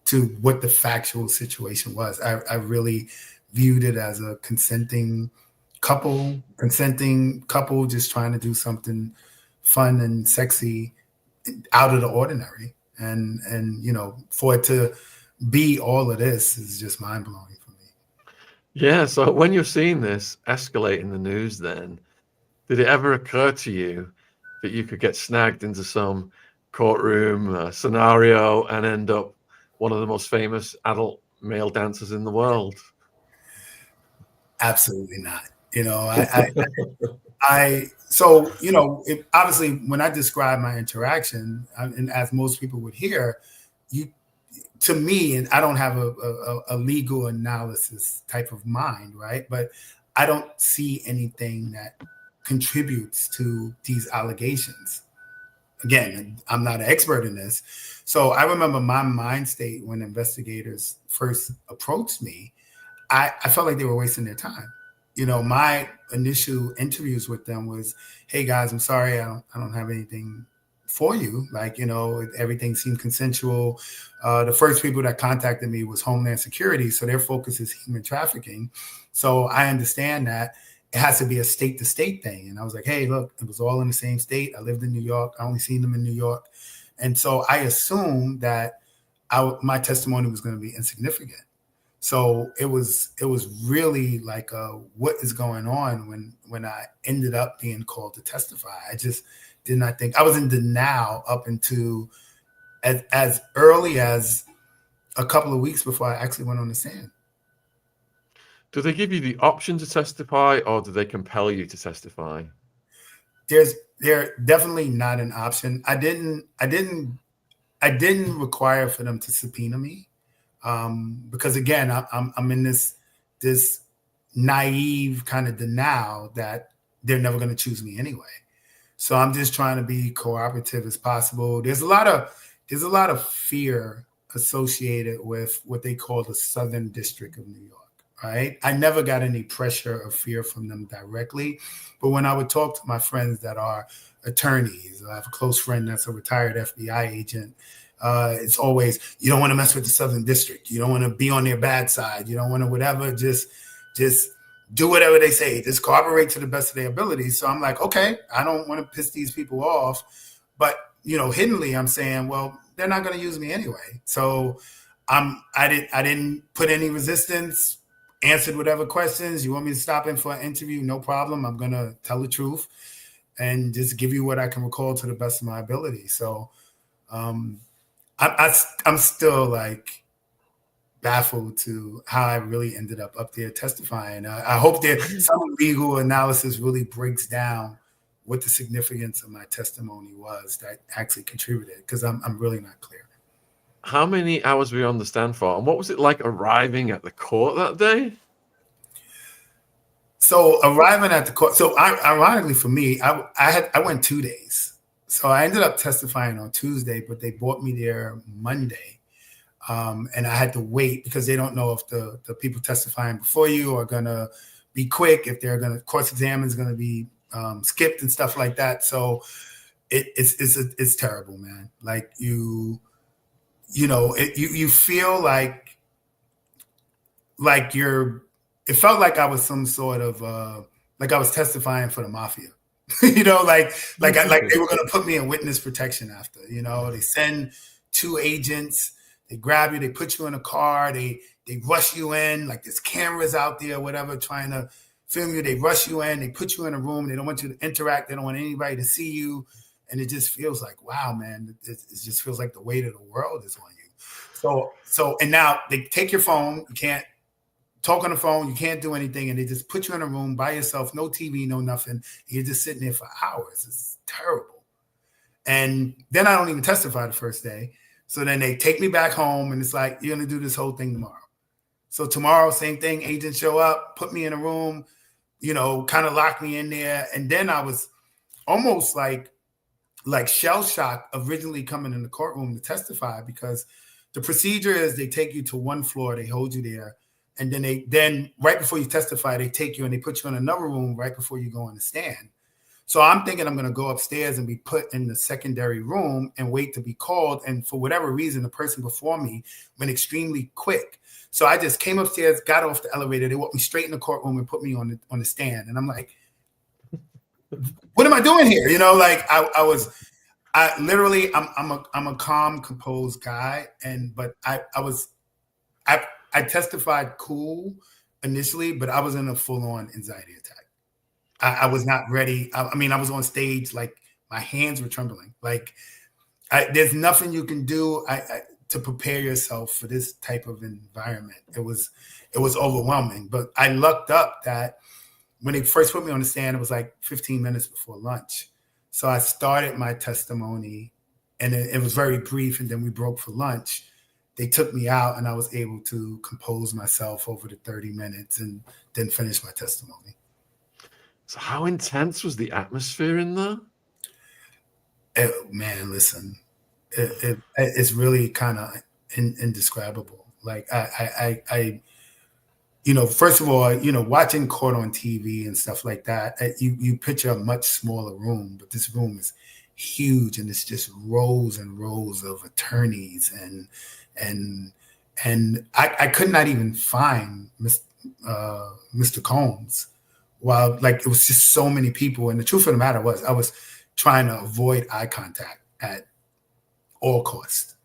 to what the factual situation was. I really viewed it as a consenting couple just trying to do something fun and sexy out of the ordinary. And you know, for it to be all of this is just mind-blowing for me. Yeah, so when you're seeing this escalate in the news, then did it ever occur to you that you could get snagged into some courtroom scenario and end up one of the most famous adult male dancers in the world? Absolutely not. You know, so, you know, obviously when I describe my interaction, and as most people would hear, to me, and I don't have a legal analysis type of mind, right? But I don't see anything that contributes to these allegations. Again, I'm not an expert in this. So I remember my mind state when investigators first approached me. I felt like they were wasting their time. You know, my initial interviews with them was, hey guys, I'm sorry, I don't have anything for you. Like, you know, everything seemed consensual. The first people that contacted me was Homeland Security. So their focus is human trafficking. So I understand that it has to be a state to state thing. And I was like, hey, look, it was all in the same state. I lived in New York. I only seen them in New York. And so I assumed that my testimony was going to be insignificant. So it was really like, what is going on when I ended up being called to testify? I just did not think. I was in denial up into as early as a couple of weeks before I actually went on the stand. Do they give you the option to testify, or do they compel you to testify? They're definitely not an option. I didn't require for them to subpoena me. Because again, I'm in this naive kind of denial that they're never going to choose me anyway. So I'm just trying to be cooperative as possible. There's a lot of fear associated with what they call the Southern District of New York. Right? I never got any pressure or fear from them directly, but when I would talk to my friends that are attorneys, I have a close friend that's a retired FBI agent. It's always, you don't want to mess with the Southern District. You don't want to be on their bad side. You don't want to whatever. Just do whatever they say. Just cooperate to the best of their ability. So I'm like, okay, I don't want to piss these people off, but you know, hiddenly I'm saying, well, they're not going to use me anyway. So I didn't put any resistance. Answered whatever questions. You want me to stop in for an interview? No problem. I'm going to tell the truth and just give you what I can recall to the best of my ability. So I'm still like baffled to how I really ended up there testifying. I hope that some legal analysis really breaks down what the significance of my testimony was that actually contributed, because I'm really not clear. How many hours were you on the stand for? And what was it like arriving at the court that day? So arriving at the court, so ironically for me, I went 2 days. So I ended up testifying on Tuesday, but they brought me there Monday. And I had to wait because they don't know if the people testifying before you are going to be quick, if they're going to, course exam is going to be skipped and stuff like that. So it's terrible, man. Like you feel like it felt like I was some sort of like I was testifying for the mafia. You know, like they were going to put me in witness protection after. You know, they send 2 agents, they grab you, they put you in a car, they They rush you in, like there's cameras out there, whatever, trying to film you. They rush you in, they put you in a room. They don't want you to interact. They don't want anybody to see you. And it just feels like, wow, man, it just feels like the weight of the world is on you. So, and now they take your phone. You can't talk on the phone. You can't do anything. And they just put you in a room by yourself, no TV, no nothing. You're just sitting there for hours. It's terrible. And then I don't even testify the first day. So then they take me back home and it's like, you're going to do this whole thing tomorrow. So tomorrow, same thing, agents show up, put me in a room, kind of lock me in there. And then I was almost like shell shocked originally coming in the courtroom to testify, because the procedure is they take you to one floor, they hold you there. And then right before you testify, they take you and they put you in another room right before you go on the stand. So I'm thinking I'm going to go upstairs and be put in the secondary room and wait to be called. And for whatever reason, the person before me went extremely quick. So I just came upstairs, got off the elevator. They walked me straight in the courtroom and put me on the stand. And I'm like, what am I doing here? I'm a calm, composed guy. But I testified cool initially, but I was in a full-on anxiety attack. I was not ready. I was on stage, like my hands were trembling. Like there's nothing you can do to prepare yourself for this type of environment. It was overwhelming. But I lucked up that when they first put me on the stand, it was like 15 minutes before lunch. So I started my testimony, and it was very brief, and then we broke for lunch. They took me out, and I was able to compose myself over the 30 minutes and then finish my testimony. So how intense was the atmosphere in there? Man, listen, it's really kind of indescribable. Like I first of all, watching court on TV and stuff like that, you picture a much smaller room, but this room is huge, and it's just rows and rows of attorneys, and I could not even find Mr. Combs. While it was just so many people, and the truth of the matter was I was trying to avoid eye contact at all costs.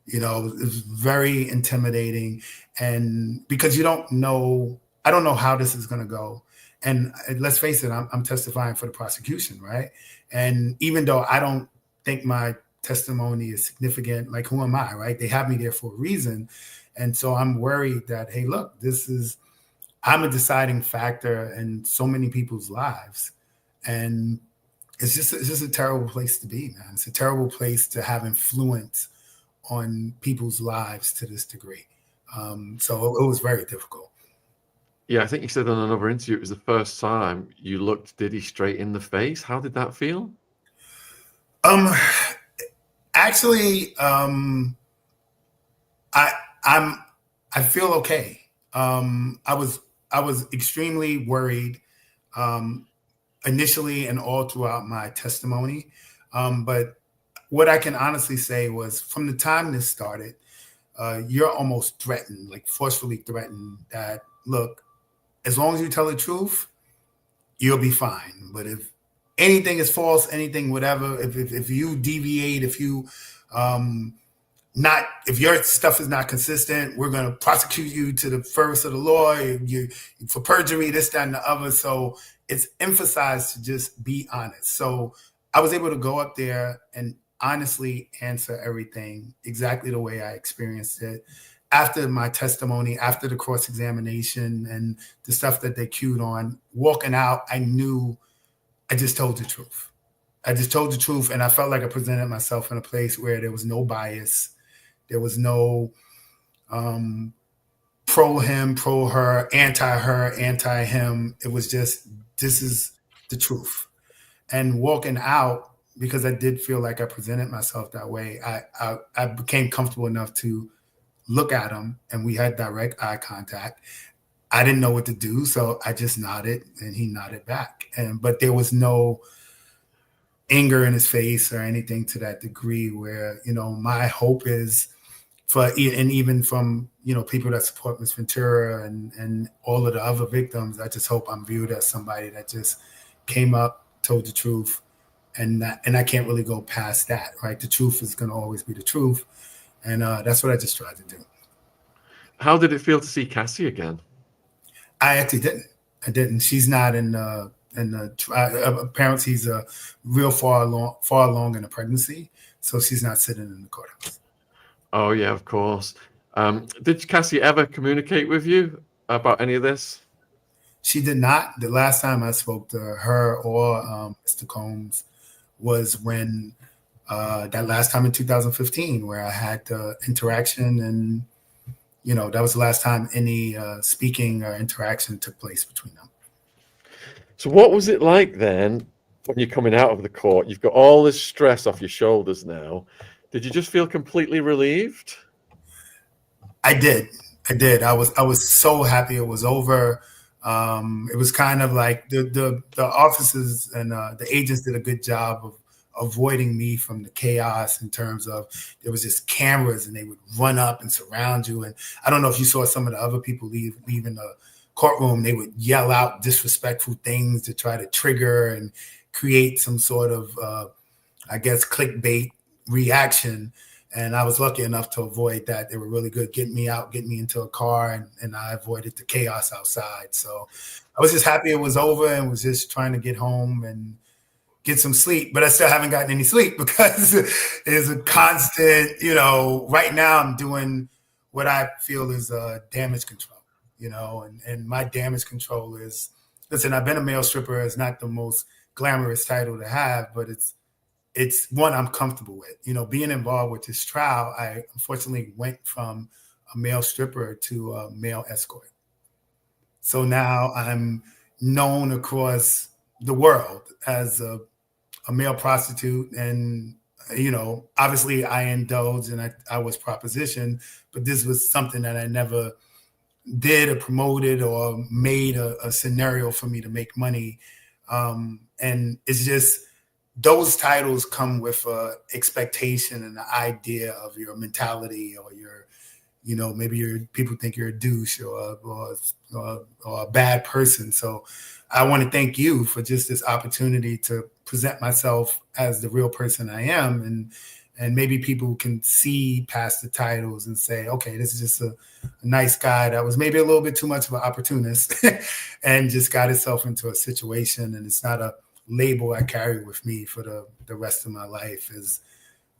It was very intimidating, and because I don't know how this is going to go. And let's face it, I'm testifying for the prosecution, right? And even though I don't think my testimony is significant, like who am I, right? They have me there for a reason, and so I'm worried that, hey, look, I'm a deciding factor in so many people's lives. And it's just a terrible place to be, man. It's a terrible place to have influence on people's lives to this degree. So it was very difficult. Yeah, I think you said on another interview, it was the first time you looked Diddy straight in the face. How did that feel? Actually, I feel okay. I was extremely worried initially and all throughout my testimony. But what I can honestly say was, from the time this started, you're almost threatened, like forcefully threatened, that, look, as long as you tell the truth, you'll be fine. But if anything is false, anything, whatever, if you deviate, if your stuff is not consistent, we're going to prosecute you to the furthest of the law, you for perjury, this, that, and the other. So it's emphasized to just be honest. So I was able to go up there and honestly answer everything exactly the way I experienced it. After my testimony, after the cross-examination and the stuff that they cued on, walking out, I knew I just told the truth. I just told the truth, and I felt like I presented myself in a place where there was no bias. There was no pro him, pro her, anti him. It was just, this is the truth. And walking out, because I did feel like I presented myself that way, I became comfortable enough to look at him, and we had direct eye contact. I didn't know what to do, so I just nodded, and he nodded back. But there was no anger in his face or anything to that degree where, my hope is and even from, people that support Ms. Ventura and all of the other victims, I just hope I'm viewed as somebody that just came up, told the truth, and I can't really go past that, right? The truth is going to always be the truth. And that's what I just tried to do. How did it feel to see Cassie again? I actually didn't. I didn't. She's not in the apparently he's real far along in the pregnancy, so she's not sitting in the courthouse. Oh yeah, of course. Did Cassie ever communicate with you about any of this? She did not. The last time I spoke to her or Mr. Combs was when that last time in 2015, where I had the interaction, and that was the last time any speaking or interaction took place between them. So what was it like then when you're coming out of the court? You've got all this stress off your shoulders now. Did you just feel completely relieved? I did. I was so happy it was over. It was kind of like the officers and the agents did a good job of avoiding me from the chaos in terms of there was just cameras and they would run up and surround you. And I don't know if you saw some of the other people leaving the courtroom. They would yell out disrespectful things to try to trigger and create some sort of, I guess, clickbait reaction. And I was lucky enough to avoid that. They were really good, getting me out, getting me into a car, and I avoided the chaos outside. So I was just happy it was over and was just trying to get home and get some sleep. But I still haven't gotten any sleep because it's a constant, right now I'm doing what I feel is damage control, and my damage control is, listen, I've been a male stripper. It's not the most glamorous title to have, but it's one I'm comfortable with. Being involved with this trial, I unfortunately went from a male stripper to a male escort. So now I'm known across the world as a male prostitute. And, obviously I indulged and I was propositioned, but this was something that I never did or promoted or made a scenario for me to make money. And it's just, those titles come with expectation and the idea of your mentality or your, maybe people think you're a douche or a bad person. So I want to thank you for just this opportunity to present myself as the real person I am. And maybe people can see past the titles and say, okay, this is just a nice guy that was maybe a little bit too much of an opportunist and just got himself into a situation. And it's not a label I carry with me for the rest of my life, is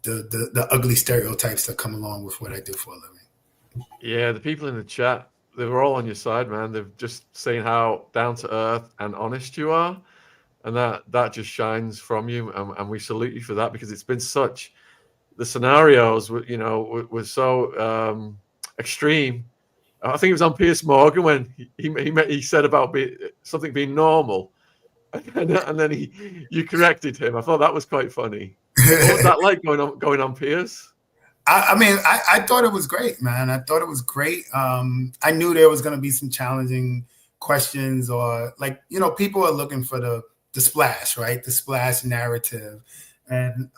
the ugly stereotypes that come along with what I do for a living. Yeah, the people in the chat, they were all on your side, man. They've just saying how down to earth and honest you are, and that just shines from you, and we salute you for that, because it's been such, the scenarios were so extreme. I think it was on Piers Morgan when he said about something being normal. And then you corrected him. I thought that was quite funny. What was that like going on Piers? I mean, I thought it was great, man. I thought it was great. I knew there was going to be some challenging questions, or people are looking for the splash, right? The splash narrative. And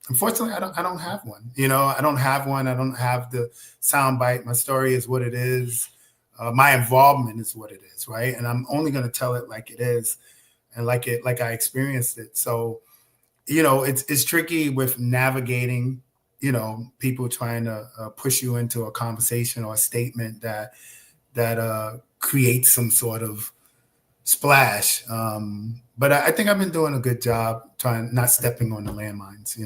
unfortunately, I don't have one. I don't have one. I don't have the soundbite. My story is what it is. My involvement is what it is, right? And I'm only going to tell it like it is. And like I experienced it. So, it's tricky with navigating, people trying to push you into a conversation or a statement that creates some sort of splash. But I think I've been doing a good job not stepping on the landmines,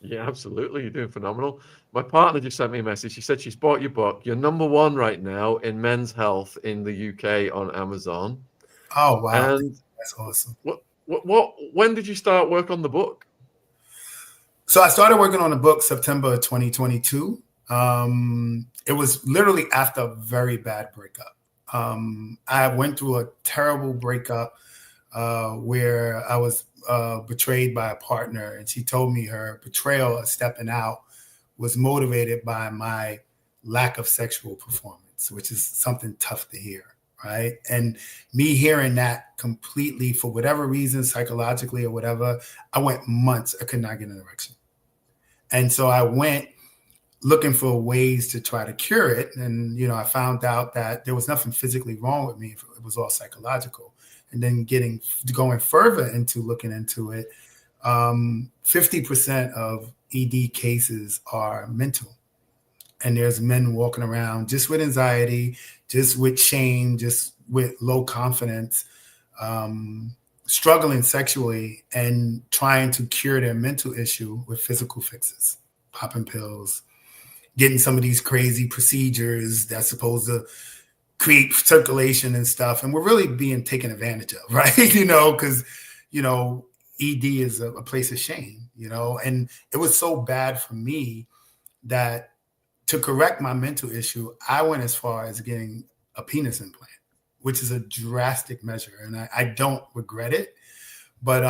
Yeah, absolutely. You're doing phenomenal. My partner just sent me a message. She said she's bought your book. You're #1 right now in men's health in the UK on Amazon. Oh, wow. And that's awesome. When did you start work on the book? So I started working on the book September 2022. It was literally after a very bad breakup. I went through a terrible breakup where I was betrayed by a partner, and she told me her betrayal of stepping out was motivated by my lack of sexual performance, which is something tough to hear. Right. And me hearing that completely, for whatever reason, psychologically or whatever, I went months. I could not get an erection. And so I went looking for ways to try to cure it. And, I found out that there was nothing physically wrong with me. It was all psychological. And then going further into looking into it, 50% of ED cases are mental. and there's men walking around just with anxiety, just with shame, just with low confidence, struggling sexually and trying to cure their mental issue with physical fixes, popping pills, getting some of these crazy procedures that's supposed to create circulation and stuff. And we're really being taken advantage of, right? Because, ED is a place of shame, and it was so bad for me that to correct my mental issue, I went as far as getting a penis implant, which is a drastic measure. And I don't regret it, but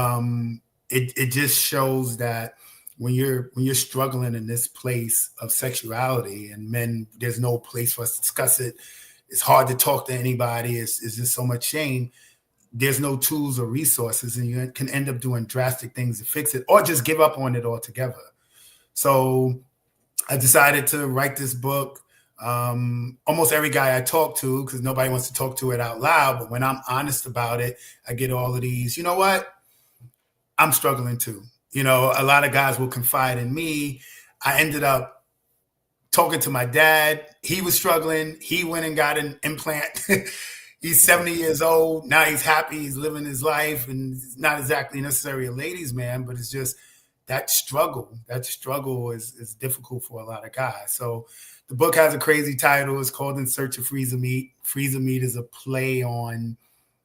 it just shows that when you're struggling in this place of sexuality and men, there's no place for us to discuss it. It's hard to talk to anybody. It's just so much shame. There's no tools or resources, and you can end up doing drastic things to fix it or just give up on it altogether. So I decided to write this book. Almost every guy I talk to, because nobody wants to talk to it out loud, but when I'm honest about it, I get all of these, you know what? I'm struggling too. A lot of guys will confide in me. I ended up talking to my dad. He was struggling. He went and got an implant. He's 70 years old. Now he's happy. He's living his life, and he's not exactly necessarily a ladies' man, but it's just that struggle. That struggle is difficult for a lot of guys. So the book has a crazy title. It's called In Search of Freezer Meat. Freezer Meat is a play on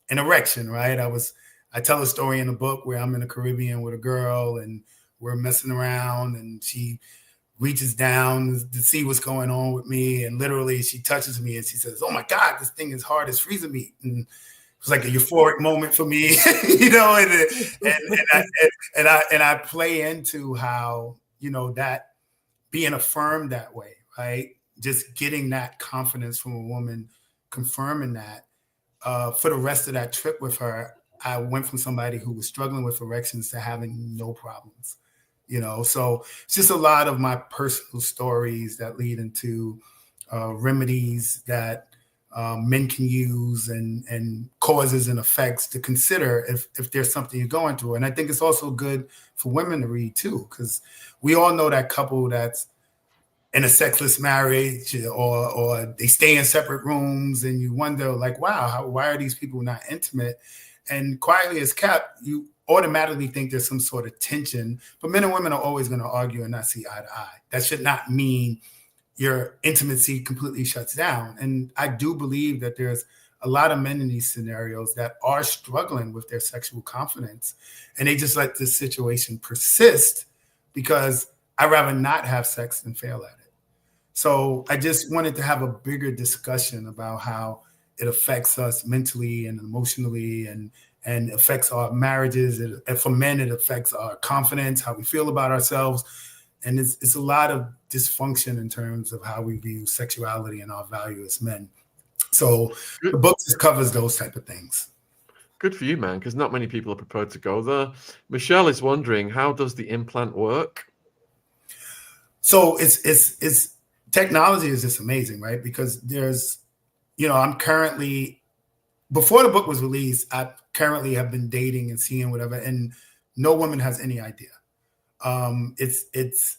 an erection, right? I tell a story in the book where I'm in the Caribbean with a girl and we're messing around, and she reaches down to see what's going on with me. And literally she touches me and she says, "Oh my God, this thing is hard as freezer meat." And it was like a euphoric moment for me, and I play into how, that being affirmed that way, right? Just getting that confidence from a woman, confirming that for the rest of that trip with her, I went from somebody who was struggling with erections to having no problems. So it's just a lot of my personal stories that lead into remedies that men can use and causes and effects to consider if there's something you're going through. And I think it's also good for women to read too, because we all know that couple that's in a sexless marriage or they stay in separate rooms, and you wonder like, wow, why are these people not intimate? And quietly as kept, you automatically think there's some sort of tension, but men and women are always going to argue and not see eye to eye. That should not mean your intimacy completely shuts down. And I do believe that there's a lot of men in these scenarios that are struggling with their sexual confidence, and they just let this situation persist because I'd rather not have sex than fail at it. So I just wanted to have a bigger discussion about how it affects us mentally and emotionally, and affects our marriages. And for men, it affects our confidence, how we feel about ourselves. And it's a lot of dysfunction in terms of how we view sexuality and our value as men. So the book just covers those type of things. Good for you, man, because not many people are prepared to go there. Michelle is wondering, how does the implant work? So it's technology is just amazing, right? Because there's, I'm currently, before the book was released, I currently have been dating and seeing whatever, and no woman has any idea. It's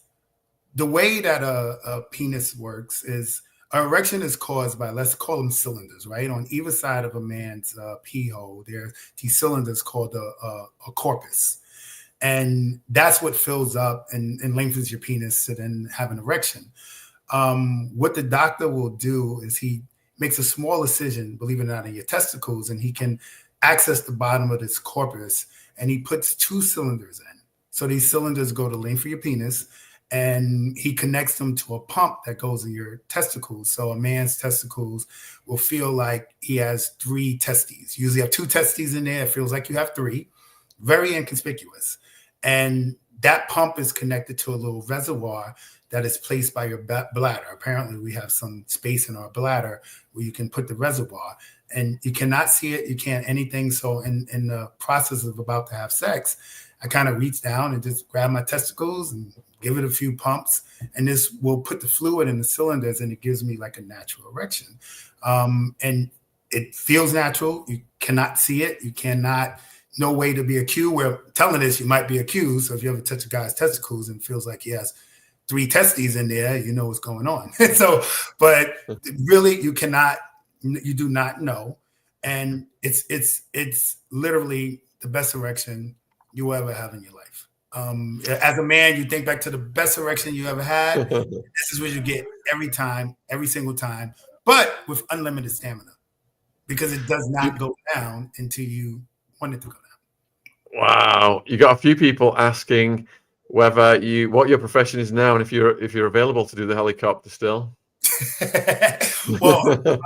the way that a penis works is an erection is caused by, let's call them cylinders, right? On either side of a man's pee hole, there are these cylinders called a corpus. And that's what fills up and lengthens your penis to then have an erection. What the doctor will do is he makes a small incision, believe it or not, in your testicles, and he can access the bottom of this corpus, and he puts 2 cylinders in. So these cylinders go to length for your penis, and he connects them to a pump that goes in your testicles. So a man's testicles will feel like he has 3 testes. You usually have 2 testes in there. It feels like you have 3. Very inconspicuous. And that pump is connected to a little reservoir that is placed by your bladder. Apparently, we have some space in our bladder where you can put the reservoir, and you cannot see it. You can't anything. So in the process of about to have sex, I kind of reach down and just grab my testicles and give it a few pumps, and this will put the fluid in the cylinders, and it gives me like a natural erection. And it feels natural. You cannot see it. You cannot, no way to be accused. We're telling this, you might be accused. So if you ever touch a guy's testicles and feels like he has 3 testes in there, you know what's going on. So, but really, you do not know. And it's literally the best erection you will ever have in your life. As a man, you think back to the best erection you ever had. This is what you get every time, every single time, but with unlimited stamina, because it does not go down until you want it to go down. Wow, you got a few people asking what your profession is now, and if you're available to do the helicopter still. Well,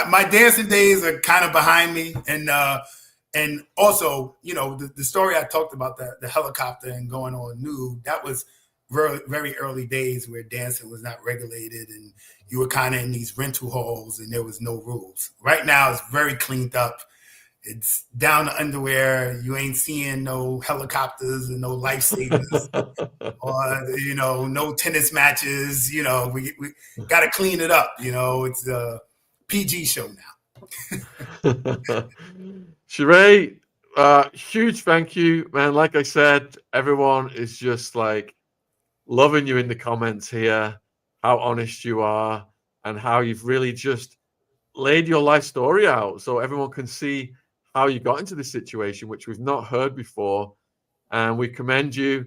my dancing days are kind of behind me, and also, you know, the story I talked about, the helicopter and going on nude, that was very, very early days where dancing was not regulated, and you were kind of in these rental halls and there was no rules. Right now, it's very cleaned up. It's down to underwear. You ain't seeing no helicopters and no lifesavers, or, you know, no tennis matches. You know, we got to clean it up. You know, it's a PG show now. Sharay, huge thank you, man. Like I said, everyone is just like loving you in the comments here, how honest you are, and how you've really just laid your life story out so everyone can see how you got into this situation, which we've not heard before. And we commend you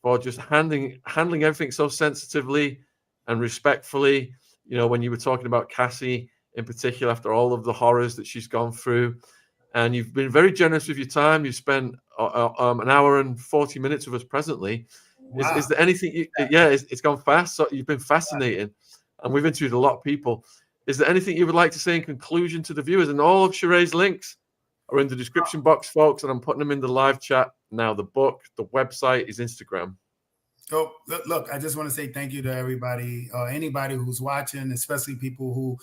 for just handling everything so sensitively and respectfully. You know, when you were talking about Cassie in particular, after all of the horrors that she's gone through, and you've been very generous with your time. You spent an hour and 40 minutes with us presently. Wow. Is there anything? It's gone fast. So you've been fascinating, and we've interviewed a lot of people. Is there anything you would like to say in conclusion to the viewers? And all of Sharay's links are in the description box, folks, and I'm putting them in the live chat now. The book, the website, is Instagram. So look, I just want to say thank you to everybody, anybody who's watching, especially people who,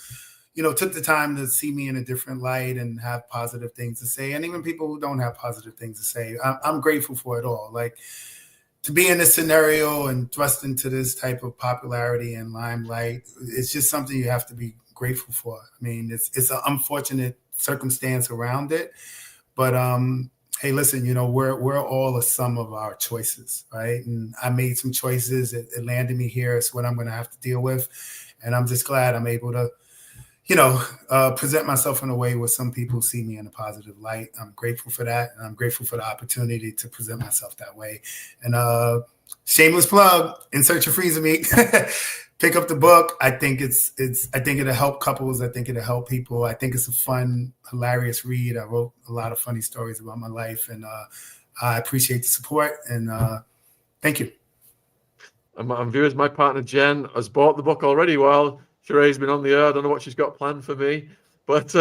you know, took the time to see me in a different light and have positive things to say, and even people who don't have positive things to say. I'm grateful for it all. Like, to be in this scenario and thrust into this type of popularity and limelight, it's just something you have to be grateful for. I mean, it's an unfortunate circumstance around it, but hey, listen, you know, we're all a sum of our choices, right? And I made some choices. It landed me here. It's what I'm going to have to deal with, and I'm just glad I'm able to, you know, present myself in a way where some people see me in a positive light. I'm grateful for that, and I'm grateful for the opportunity to present myself that way. And shameless plug: In Search of Freezer Meat. Pick up the book. I think I think it'll help couples. I think it'll help people. I think it's a fun, hilarious read. I wrote a lot of funny stories about my life, and I appreciate the support. And thank you. And viewers, my partner Jen has bought the book already. While Sharay's been on the air, I don't know what she's got planned for me, but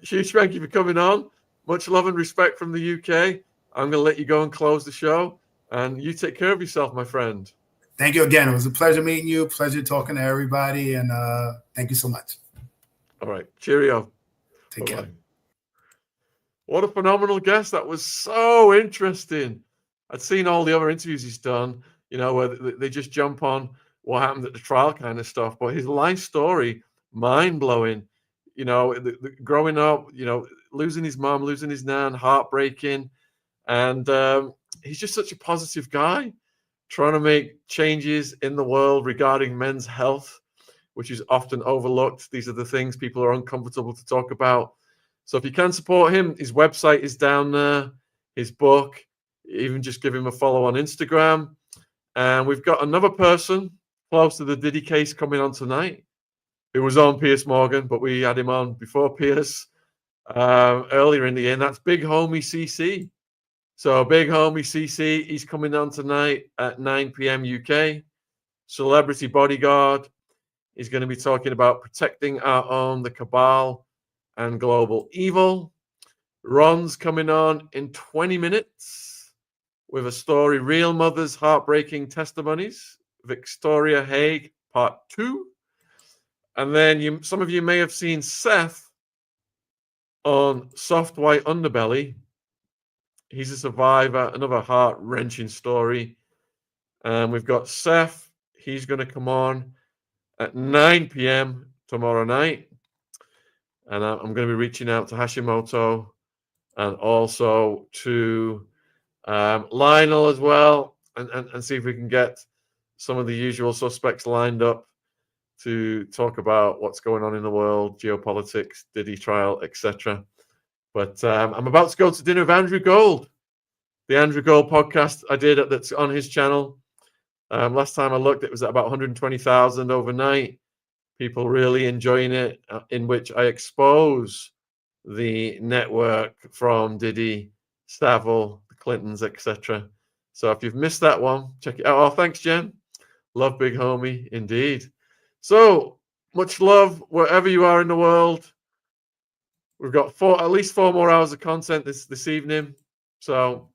huge thank you for coming on. Much love and respect from the UK. I'm going to let you go and close the show, and you take care of yourself, my friend. Thank you again. It was a pleasure meeting you. Pleasure talking to everybody. And thank you so much. All right. Cheerio. Take care. What a phenomenal guest. That was so interesting. I'd seen all the other interviews he's done, you know, where they just jump on what happened at the trial kind of stuff. But his life story, mind-blowing. You know, growing up, you know, losing his mom, losing his nan, heartbreaking. And he's just such a positive guy, trying to make changes in the world regarding men's health, which is often overlooked. These are the things people are uncomfortable to talk about. So if you can support him, his website is down there, his book, even just give him a follow on Instagram. And we've got another person close to the Diddy case coming on tonight, who was on Piers Morgan, but we had him on before Piers earlier in the year, and that's Big Homie CC. So Big Homie CC, he's coming on tonight at 9 p.m. UK. Celebrity Bodyguard. He's going to be talking about protecting our own, the cabal, and global evil. Ron's coming on in 20 minutes with a story, Real Mothers, Heartbreaking Testimonies, Victoria Haig, Part 2. And then some of you may have seen Seth on Soft White Underbelly. He's a survivor, another heart-wrenching story. And we've got Seth. He's going to come on at 9 p.m. tomorrow night. And I'm going to be reaching out to Hashimoto and also to Lionel as well, and see if we can get some of the usual suspects lined up to talk about what's going on in the world, geopolitics, Diddy trial, etc. But I'm about to go to dinner with Andrew Gold, the Andrew Gold podcast I did that's on his channel. Last time I looked, it was at about 120,000 overnight. People really enjoying it, in which I expose the network from Diddy, Savile, the Clintons, etc. So if you've missed that one, check it out. Oh, thanks, Jen. Love, big homie, indeed. So much love wherever you are in the world. We've got at least 4 more hours of content this evening. So